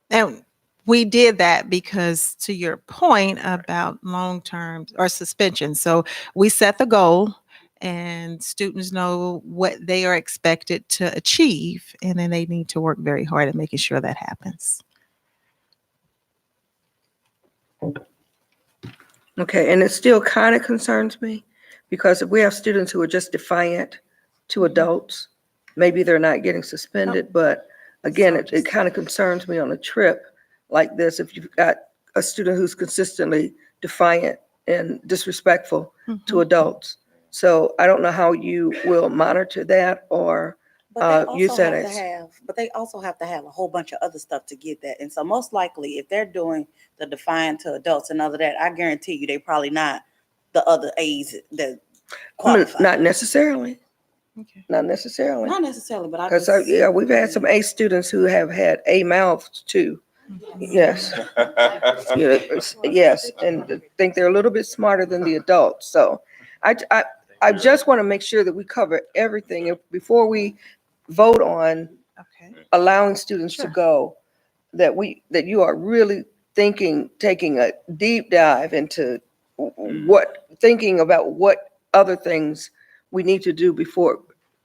And we did that because, to your point about long-term or suspension, so we set the goal and students know what they are expected to achieve, and then they need to work very hard at making sure that happens. Okay, and it still kind of concerns me because if we have students who are just defiant to adults, maybe they're not getting suspended, but again, it kind of concerns me on a trip like this, if you've got a student who's consistently defiant and disrespectful to adults. So I don't know how you will monitor that or use that as. But they also have to have a whole bunch of other stuff to get that. And so most likely, if they're doing the defiant to adults and all of that, I guarantee you, they probably not the other A's that qualify. Not necessarily. Not necessarily. Not necessarily, but I Because just. yeah, we've had some A students who have had A mouths too. Yes. Yes, and think they're a little bit smarter than the adults. So I just want to make sure that we cover everything before we vote on allowing students to go, that you are really taking a deep dive into thinking about what other things we need to do before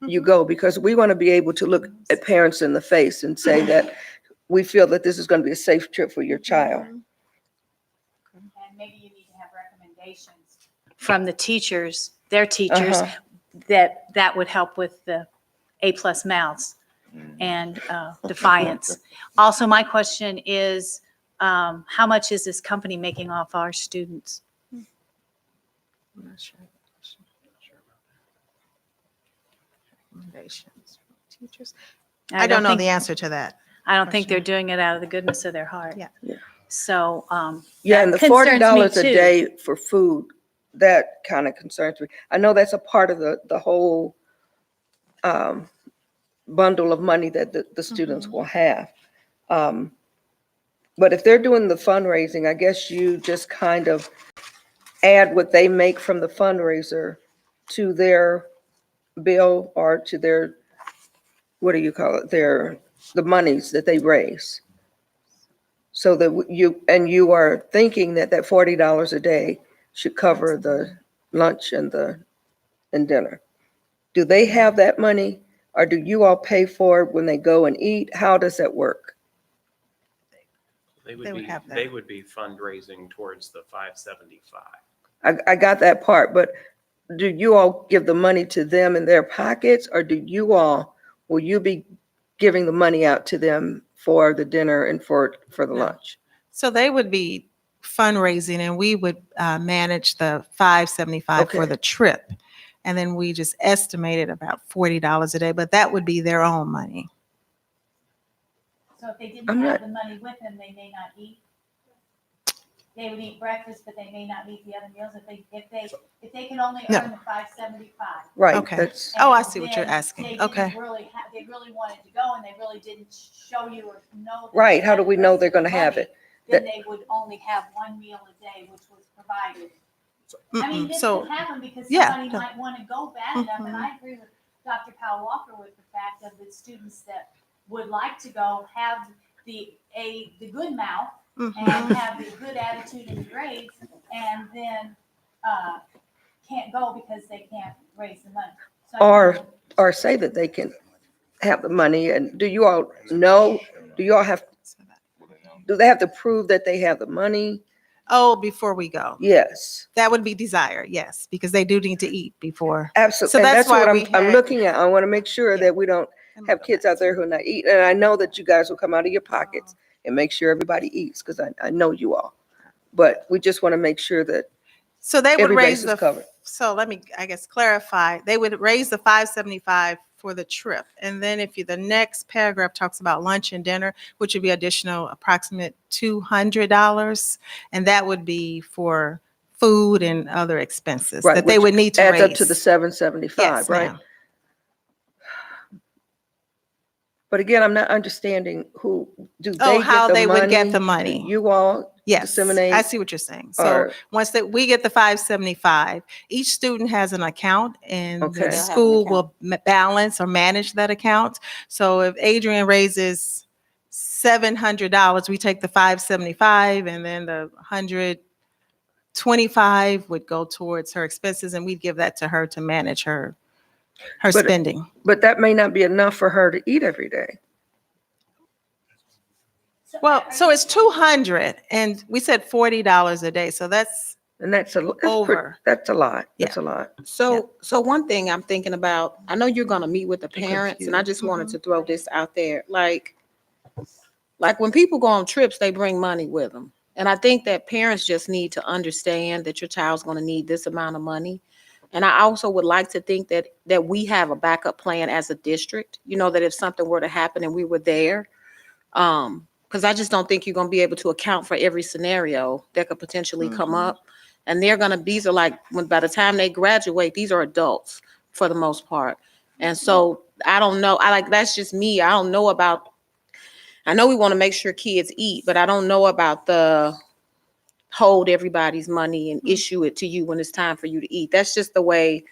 you go, because we want to be able to look at parents in the face and say that we feel that this is going to be a safe trip for your child. And maybe you need to have recommendations from the teachers, their teachers, that would help with the A+ mouths and defiance. Also, my question is, how much is this company making off our students? I'm not sure. Recommendations from teachers. I don't know think- the answer to that. I don't think they're doing it out of the goodness of their heart. Yeah. So, Yeah, and the that concerns me $40 a too. day for food, that kind of concerns me. I know that's a part of the whole bundle of money that the students will have. But if they're doing the fundraising, I guess you just kind of add what they make from the fundraiser to their bill or to their, what do you call it, the monies that they raise. So that you are thinking that $40 a day should cover the lunch and dinner. Do they have that money, or do you all pay for it when they go and eat? How does that work? They would would have that. they would be fundraising towards the 575. I got that part, but do you all give the money to them in their pockets, or will you be giving the money out to them for the dinner and for the lunch? So they would be fundraising, and we would manage the 575 for the trip. And then we just estimated about $40 a day, but that would be their own money. So if they didn't I'm have not- the money with them, they may not eat. They would eat breakfast, but they may not eat the other meals if they can only No. earn the 575. Right. Okay. That's, Oh, I And see what you're then asking. they didn't Okay. they really wanted to go and they really didn't show you or know. that right. they How do had we the know rest they're of the going to have money, it? Then they would only have one meal a day, which was provided. I mean, this So, could happen because yeah. somebody might want to go bad enough, and I agree with Dr. Powell Walker with the fact of the students that would like to go have the good mouth and have the good attitude and grades, and then can't go because they can't raise the money. So I think Or say that they can have the money, and do you all know, do they have to prove that they have the money? Oh, before we go. Yes. That would be desire, yes, because they do need to eat before. Absolutely. So And that's what why I'm we looking at. I want to make sure that we don't have kids out there who are not eating. And I know that you guys will come out of your pockets and make sure everybody eats, because I know you all. But we just want to make sure that So they would every raise base is covered. so let me, I guess, clarify. They would raise the 575 for the trip. And then if you, the next paragraph talks about lunch and dinner, which would be additional approximate $200. And that would be for food and other expenses Right, that they which would need to adds up to the raise. 775, Yes, right? ma'am. But again, I'm not understanding who, do Oh, they how get the they money? would get the Do money. you all Yes, disseminate? I see what you're saying. So or- once that we get the 575, each student has an account and Okay. the They'll have an school account. will balance or manage that account. So if Adrian raises $700, we take the 575 and then the 125 would go towards her expenses and we'd give that to her to manage her But- spending. But that may not be enough for her to eat every day. Well, so it's 200 and we said $40 a day. So that's And that's over. That's a lot. That's a lot. So one thing I'm thinking about, I know you're gonna meet with the parents, and I just wanted to throw this out there, like when people go on trips, they bring money with them. And I think that parents just need to understand that your child's gonna need this amount of money. And I also would like to think that we have a backup plan as a district, that if something were to happen and we were there. Because I just don't think you're gonna be able to account for every scenario that could potentially come up. And these are like, by the time they graduate, these are adults for the most part. And so I don't know, that's just me. I don't know I know we want to make sure kids eat, but I don't know about the hold everybody's money and issue it to you when it's time for you to eat. That's just the way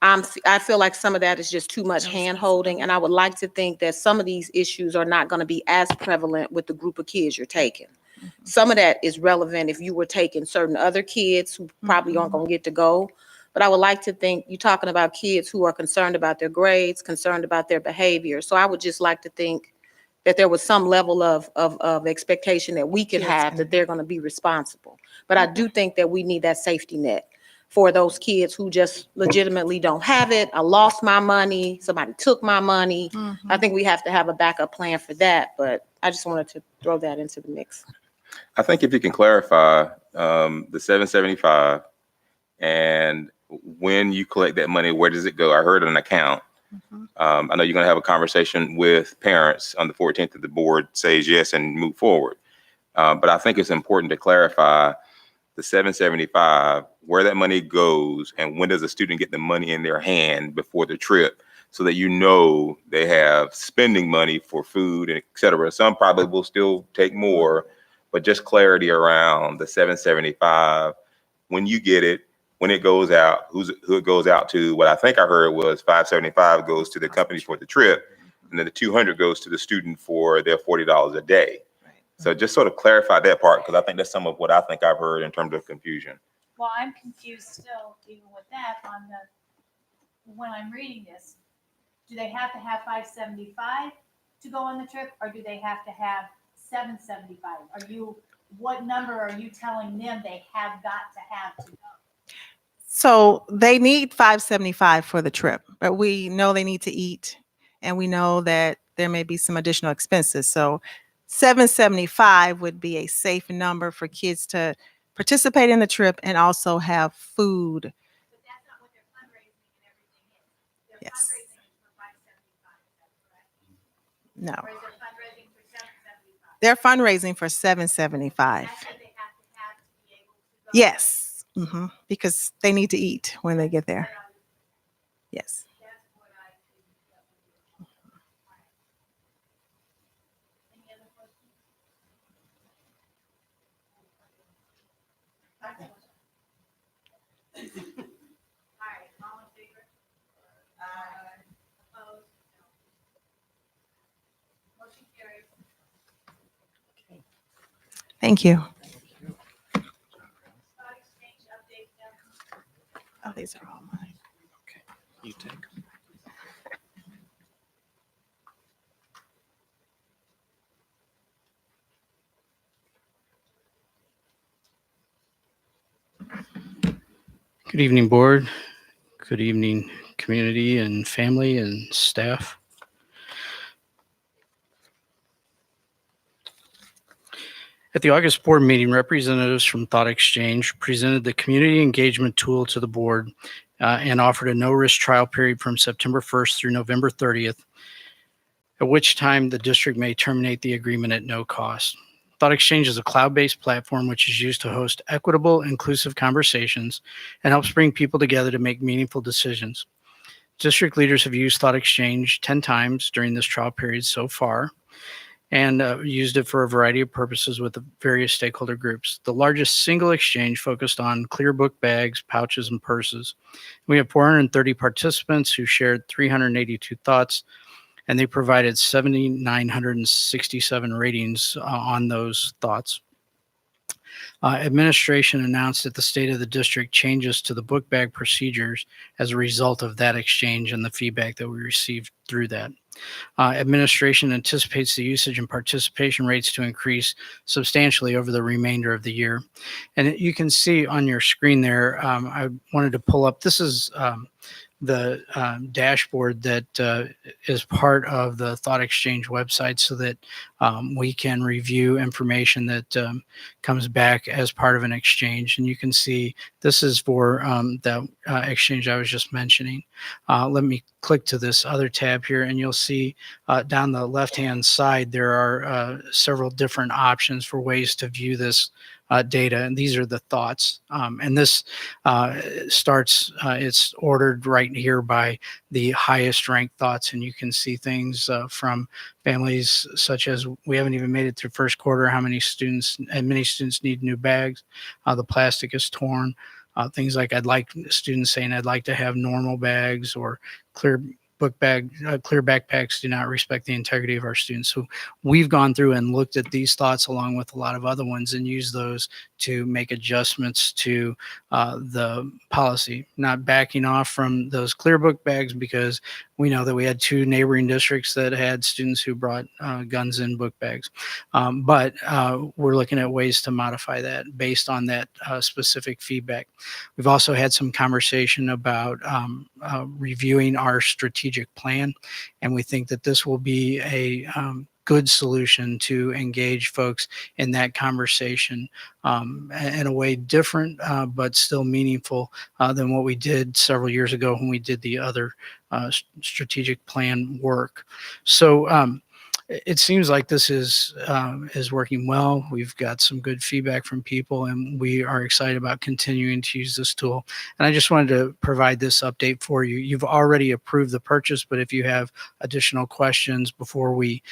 I feel like some of that is just too much hand holding. And I would like to think that some of these issues are not going to be as prevalent with the group of kids you're taking. Some of that is relevant if you were taking certain other kids who probably aren't going to get to go. But I would like to think you're talking about kids who are concerned about their grades, concerned about their behavior. So I would just like to think that there was some level of expectation that we could have that they're going to be responsible. But I do think that we need that safety net for those kids who just legitimately don't have it. I lost my money. Somebody took my money. I think we have to have a backup plan for that. But I just wanted to throw that into the mix. I think if you can clarify the 775 and when you collect that money, where does it go? I heard an account. I know you're going to have a conversation with parents on the 14th if the board says yes and move forward. But I think it's important to clarify the 775, where that money goes and when does a student get the money in their hand before the trip so that they have spending money for food and et cetera. Some probably will still take more, but just clarity around the 775, when you get it, when it goes out, who it goes out to. What I think I heard was 575 goes to the company for the trip, and then the 200 goes to the student for their $40 a day. So just sort of clarify that part, because I think that's some of what I think I've heard in terms of confusion. Well, I'm confused still even with that when I'm reading this. Do they have to have 575 to go on the trip or do they have to have 775? What number are you telling them they have got to have to go? So they need 575 for the trip, but we know they need to eat and we know that there may be some additional expenses. So 775 would be a safe number for kids to participate in the trip and also have food. But that's not what their fundraising and everything is. Their Yes. fundraising is for 575, is that correct? No, Or is their fundraising for 775? they're fundraising for 775. That's what they have to be able to go. Yes, because they need to eat when they get there. Yes. That's what I think that we do. Any other questions? All right, all in favor? Aye. Opposed? No. Motion carries. Thank you. Stock exchange update now. Oh, these are all mine. You take. Good evening, board. Good evening, community and family and staff. At the August board meeting, representatives from Thought Exchange presented the community engagement tool to the board and offered a no-risk trial period from September 1st through November 30th, at which time the district may terminate the agreement at no cost. Thought Exchange is a cloud-based platform which is used to host equitable, inclusive conversations and helps bring people together to make meaningful decisions. District leaders have used Thought Exchange 10 times during this trial period so far, and used it for a variety of purposes with the various stakeholder groups. The largest single exchange focused on clear book bags, pouches, and purses. We have 430 participants who shared 382 thoughts, and they provided 7,967 ratings on those thoughts. Administration announced that the state of the district changes to the book bag procedures as a result of that exchange and the feedback that we received through that. Administration anticipates the usage and participation rates to increase substantially over the remainder of the year. And you can see on your screen there, I wanted to pull up, this is the dashboard that is part of the Thought Exchange website so that we can review information that comes back as part of an exchange. And you can see this is for the exchange I was just mentioning. Let me click to this other tab here and you'll see down the left-hand side there are several different options for ways to view this data, and these are the thoughts. And this starts, it's ordered right here by the highest ranked thoughts, and you can see things from families such as, we haven't even made it through first quarter, how many students, and many students need new bags, the plastic is torn, things like students saying I'd like to have normal bags, or clear backpacks do not respect the integrity of our students. So we've gone through and looked at these thoughts along with a lot of other ones and used those to make adjustments to the policy, not backing off from those clear book bags, because we know that we had 2 neighboring districts that had students who brought guns in book bags. But we're looking at ways to modify that based on that specific feedback. We've also had some conversation about reviewing our strategic plan, and we think that this will be a good solution to engage folks in that conversation in a way different but still meaningful than what we did several years ago when we did the other strategic plan work. So it seems like this is working well. We've got some good feedback from people, and we are excited about continuing to use this tool. And I just wanted to provide this update for you. You've already approved the purchase, but if you have additional questions before the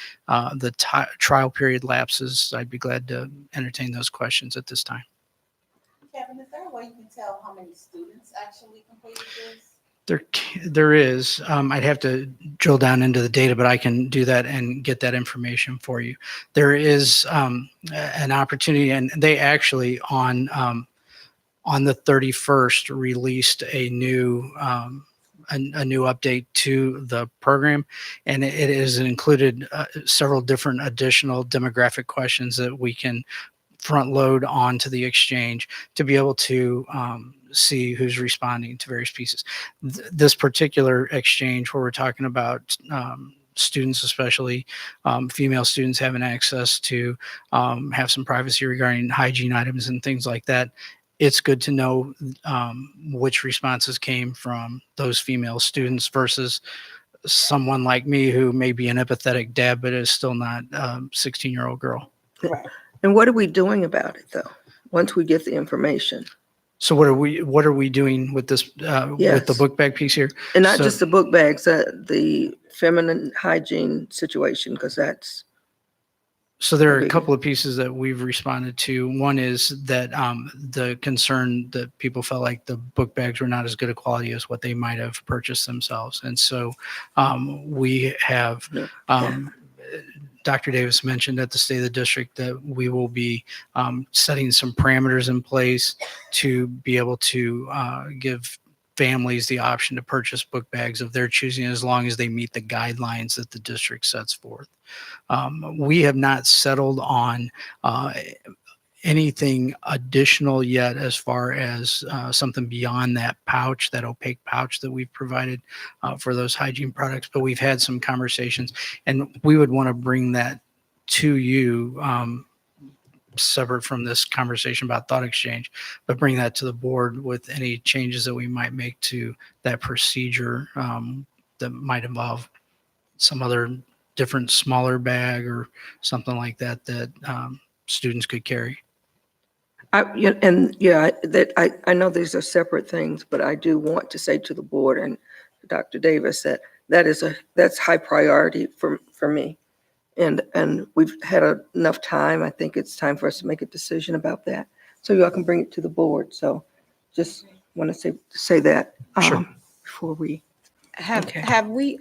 trial period lapses, I'd be glad to entertain those questions at this time. Kevin, is there a way you can tell how many students actually completed this? There is. I'd have to drill down into the data, but I can do that and get that information for you. There is an opportunity, and they actually on the 31st released a new update to the program, and it has included several different additional demographic questions that we can front load onto the exchange to be able to see who's responding to various pieces. This particular exchange where we're talking about students, especially female students, having access to have some privacy regarding hygiene items and things like that, it's good to know which responses came from those female students versus someone like me who may be an empathetic dad but is still not a 16-year-old girl. Right. And what are we doing about it though, once we get the information? So what are we doing with this with the book bag piece here? And not So- just the book bags, the feminine hygiene situation, because that's. So there are a couple of pieces that we've responded to. One is that the concern that people felt like the book bags were not as good a quality as what they might have purchased themselves. And so we have, Dr. Davis mentioned at the State of the District that we will be setting some parameters in place to be able to give families the option to purchase book bags of their choosing as long as they meet the guidelines that the district sets forth. We have not settled on anything additional yet as far as something beyond that pouch, that opaque pouch that we've provided for those hygiene products, but we've had some conversations and we would want to bring that to you separate from this conversation about thought exchange, but bring that to the board with any changes that we might make to that procedure that might involve some other different smaller bag or something like that that students could carry. I know these are separate things, but I do want to say to the board and Dr. Davis that that's high priority for me. And we've had enough time. I think it's time for us to make a decision about that. So y'all can bring it to the board. So just want to say that before we. Have we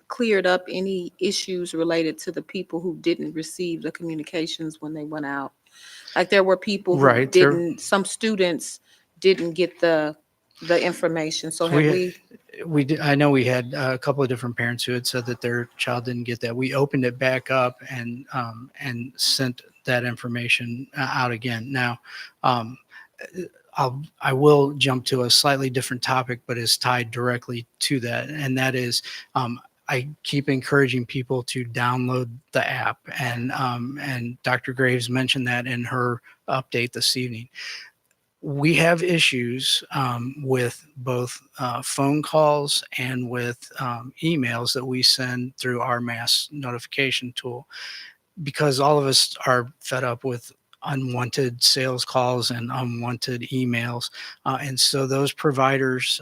cleared up any issues related to the people who didn't receive the communications when they went out? Like there were people who didn't, some students didn't get the information. So have we did, I know we had a couple of different parents who had said that their child didn't get that. We opened it back up and sent that information out again. Now, I will jump to a slightly different topic, but is tied directly to that. And that is, I keep encouraging people to download the app, and Dr. Graves mentioned that in her update this evening. We have issues with both phone calls and with emails that we send through our mass notification tool, because all of us are fed up with unwanted sales calls and unwanted emails. And so those providers,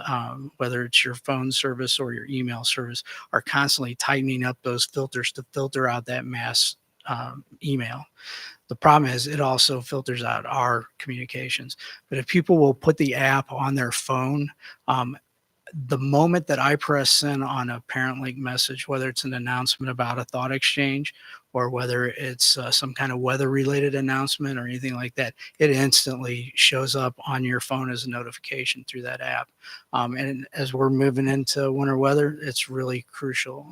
whether it's your phone service or your email service, are constantly tightening up those filters to filter out that mass email. The problem is it also filters out our communications. But if people will put the app on their phone, the moment that I press send on a parent link message, whether it's an announcement about a thought exchange or whether it's some kind of weather related announcement or anything like that, it instantly shows up on your phone as a notification through that app. And as we're moving into winter weather, it's really crucial.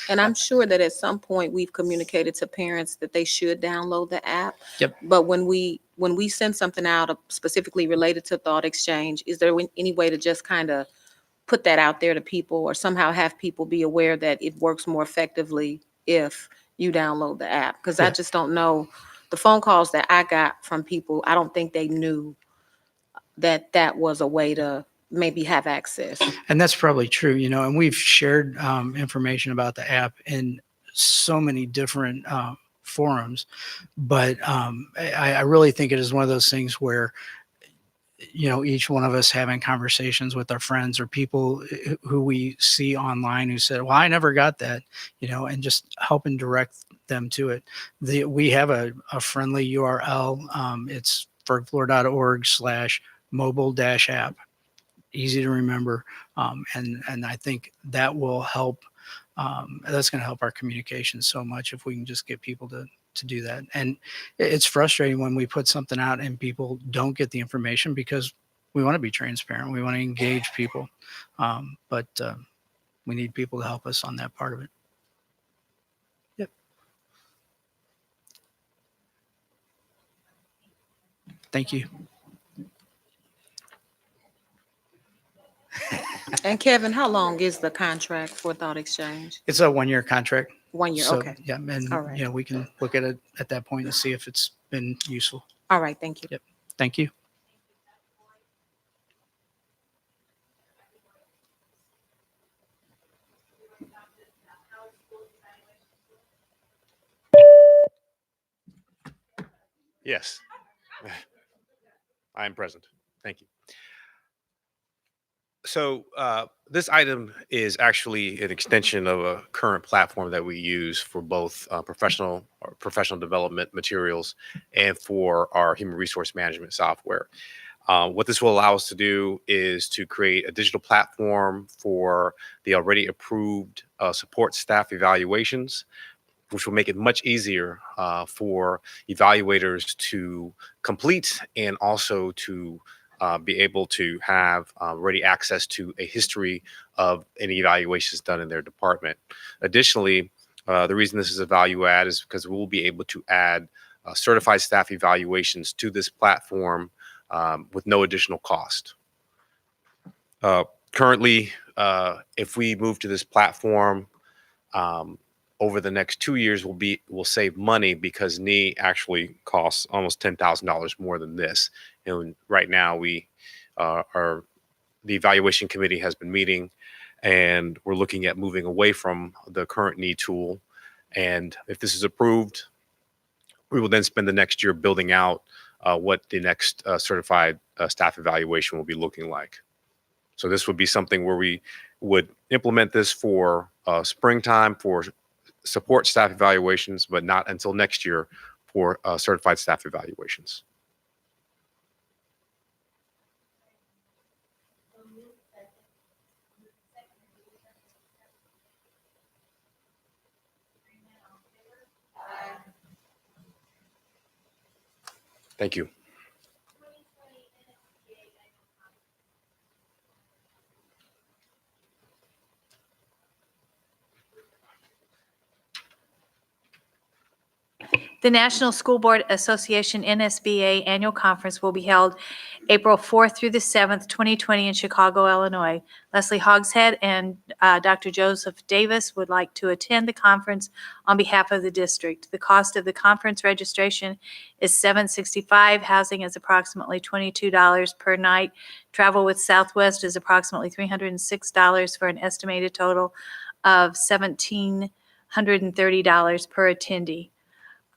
And I'm sure that at some point we've communicated to parents that they should download the app. Yep. But when we send something out specifically related to thought exchange, is there any way to just kind of put that out there to people or somehow have people be aware that it works more effectively if you download the app? Because I just don't know. The phone calls that I got from people, I don't think they knew that that was a way to maybe have access. And that's probably true, and we've shared information about the app in so many different forums, but I really think it is one of those things where each one of us having conversations with our friends or people who we see online who said, well, I never got that, and just helping direct them to it. We have a friendly URL. It's fergflor.org/mobile-app. Easy to remember. And I think that will help. That's going to help our communication so much if we can just get people to do that. And it's frustrating when we put something out and people don't get the information because we want to be transparent. We want to engage people. But we need people to help us on that part of it. Yep. Thank you. And Kevin, how long is the contract for Thought Exchange? It's a 1-year contract. 1 year, So, okay. Yeah, and All right. we can look at it at that point and see if it's been useful. All right, thank you. Yep. Thank you. Yes, I am present. Thank you. So this item is actually an extension of a current platform that we use for both professional development materials and for our human resource management software. What this will allow us to do is to create a digital platform for the already approved support staff evaluations, which will make it much easier for evaluators to complete and also to be able to have ready access to a history of any evaluations done in their department. Additionally, the reason this is a value add is because we'll be able to add certified staff evaluations to this platform with no additional cost. Currently, if we move to this platform, over the next 2 years will save money because knee actually costs almost $10,000 more than this. And right now the evaluation committee has been meeting, and we're looking at moving away from the current knee tool. And if this is approved, we will then spend the next year building out what the next certified staff evaluation will be looking like. So this would be something where we would implement this for springtime for support staff evaluations, but not until next year for certified staff evaluations. Thank you. The National School Board Association NSBA Annual Conference will be held April 4th through the 7th, 2020 in Chicago, Illinois. Leslie Hogshead and Dr. Joseph Davis would like to attend the conference on behalf of the district. The cost of the conference registration is $765. Housing is approximately $22 per night. Travel with Southwest is approximately $306 for an estimated total of $1,730 per attendee.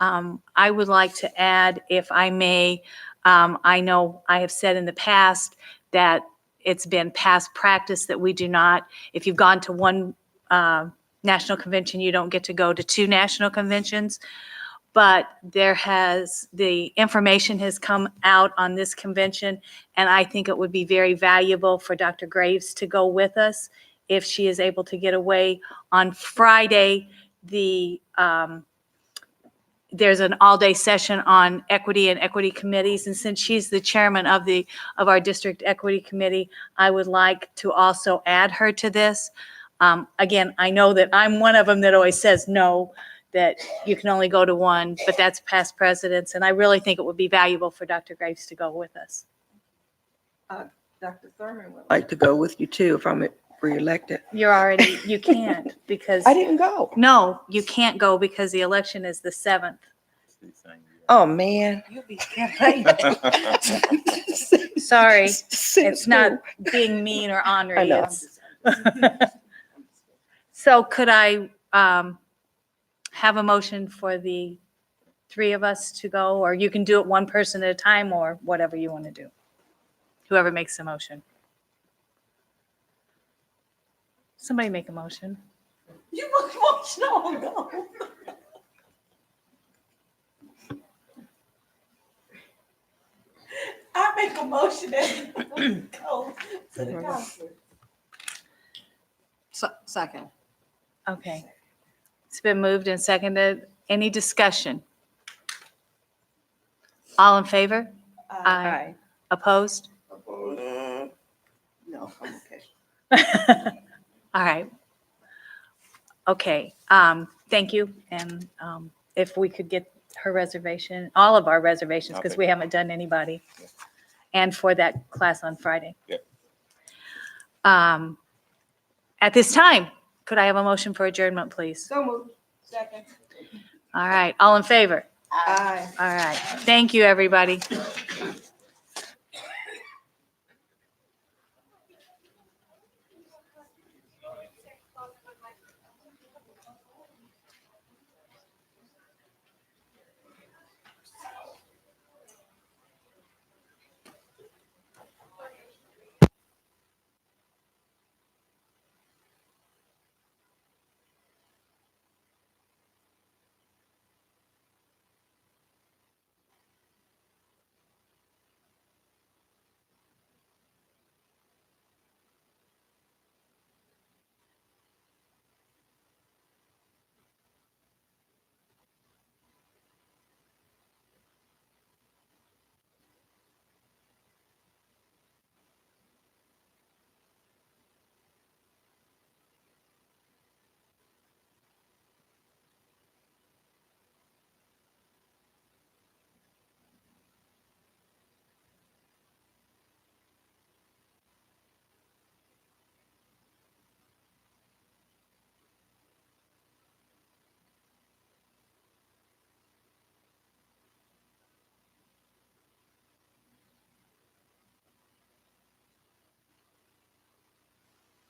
I would like to add, if I may, I know I have said in the past that it's been past practice that we do not, if you've gone to one national convention, you don't get to go to 2 national conventions. But the information has come out on this convention, and I think it would be very valuable for Dr. Graves to go with us if she is able to get away. On Friday, there's an all-day session on equity and equity committees, and since she's the chairman of our district equity committee, I would like to also add her to this. Again, I know that I'm one of them that always says no, that you can only go to one, but that's past precedence, and I really think it would be valuable for Dr. Graves to go with us. Dr. Thurman would like to go with you too if I'm reelected. You can't because. I didn't go. No, you can't go because the election is the 7th. Oh, man. Sorry, it's not being mean or I ornery. know. So could I have a motion for the 3 of us to go, or you can do it one person at a time, or whatever you want to do. Whoever makes the motion. Somebody make a motion. You make a motion, I'll go. I make a motion that we go to the conference. Second. Okay. It's been moved and seconded. Any discussion? All in favor? Aye. Opposed? No, I'm okay. All right. Okay, thank you. And if we could get her reservation, all of our reservations, because we haven't done anybody. And for that class on Friday. Yep. At this time, could I have a motion for adjournment, please? So moved. Second. All right, all in favor? Aye. All right, thank you, everybody.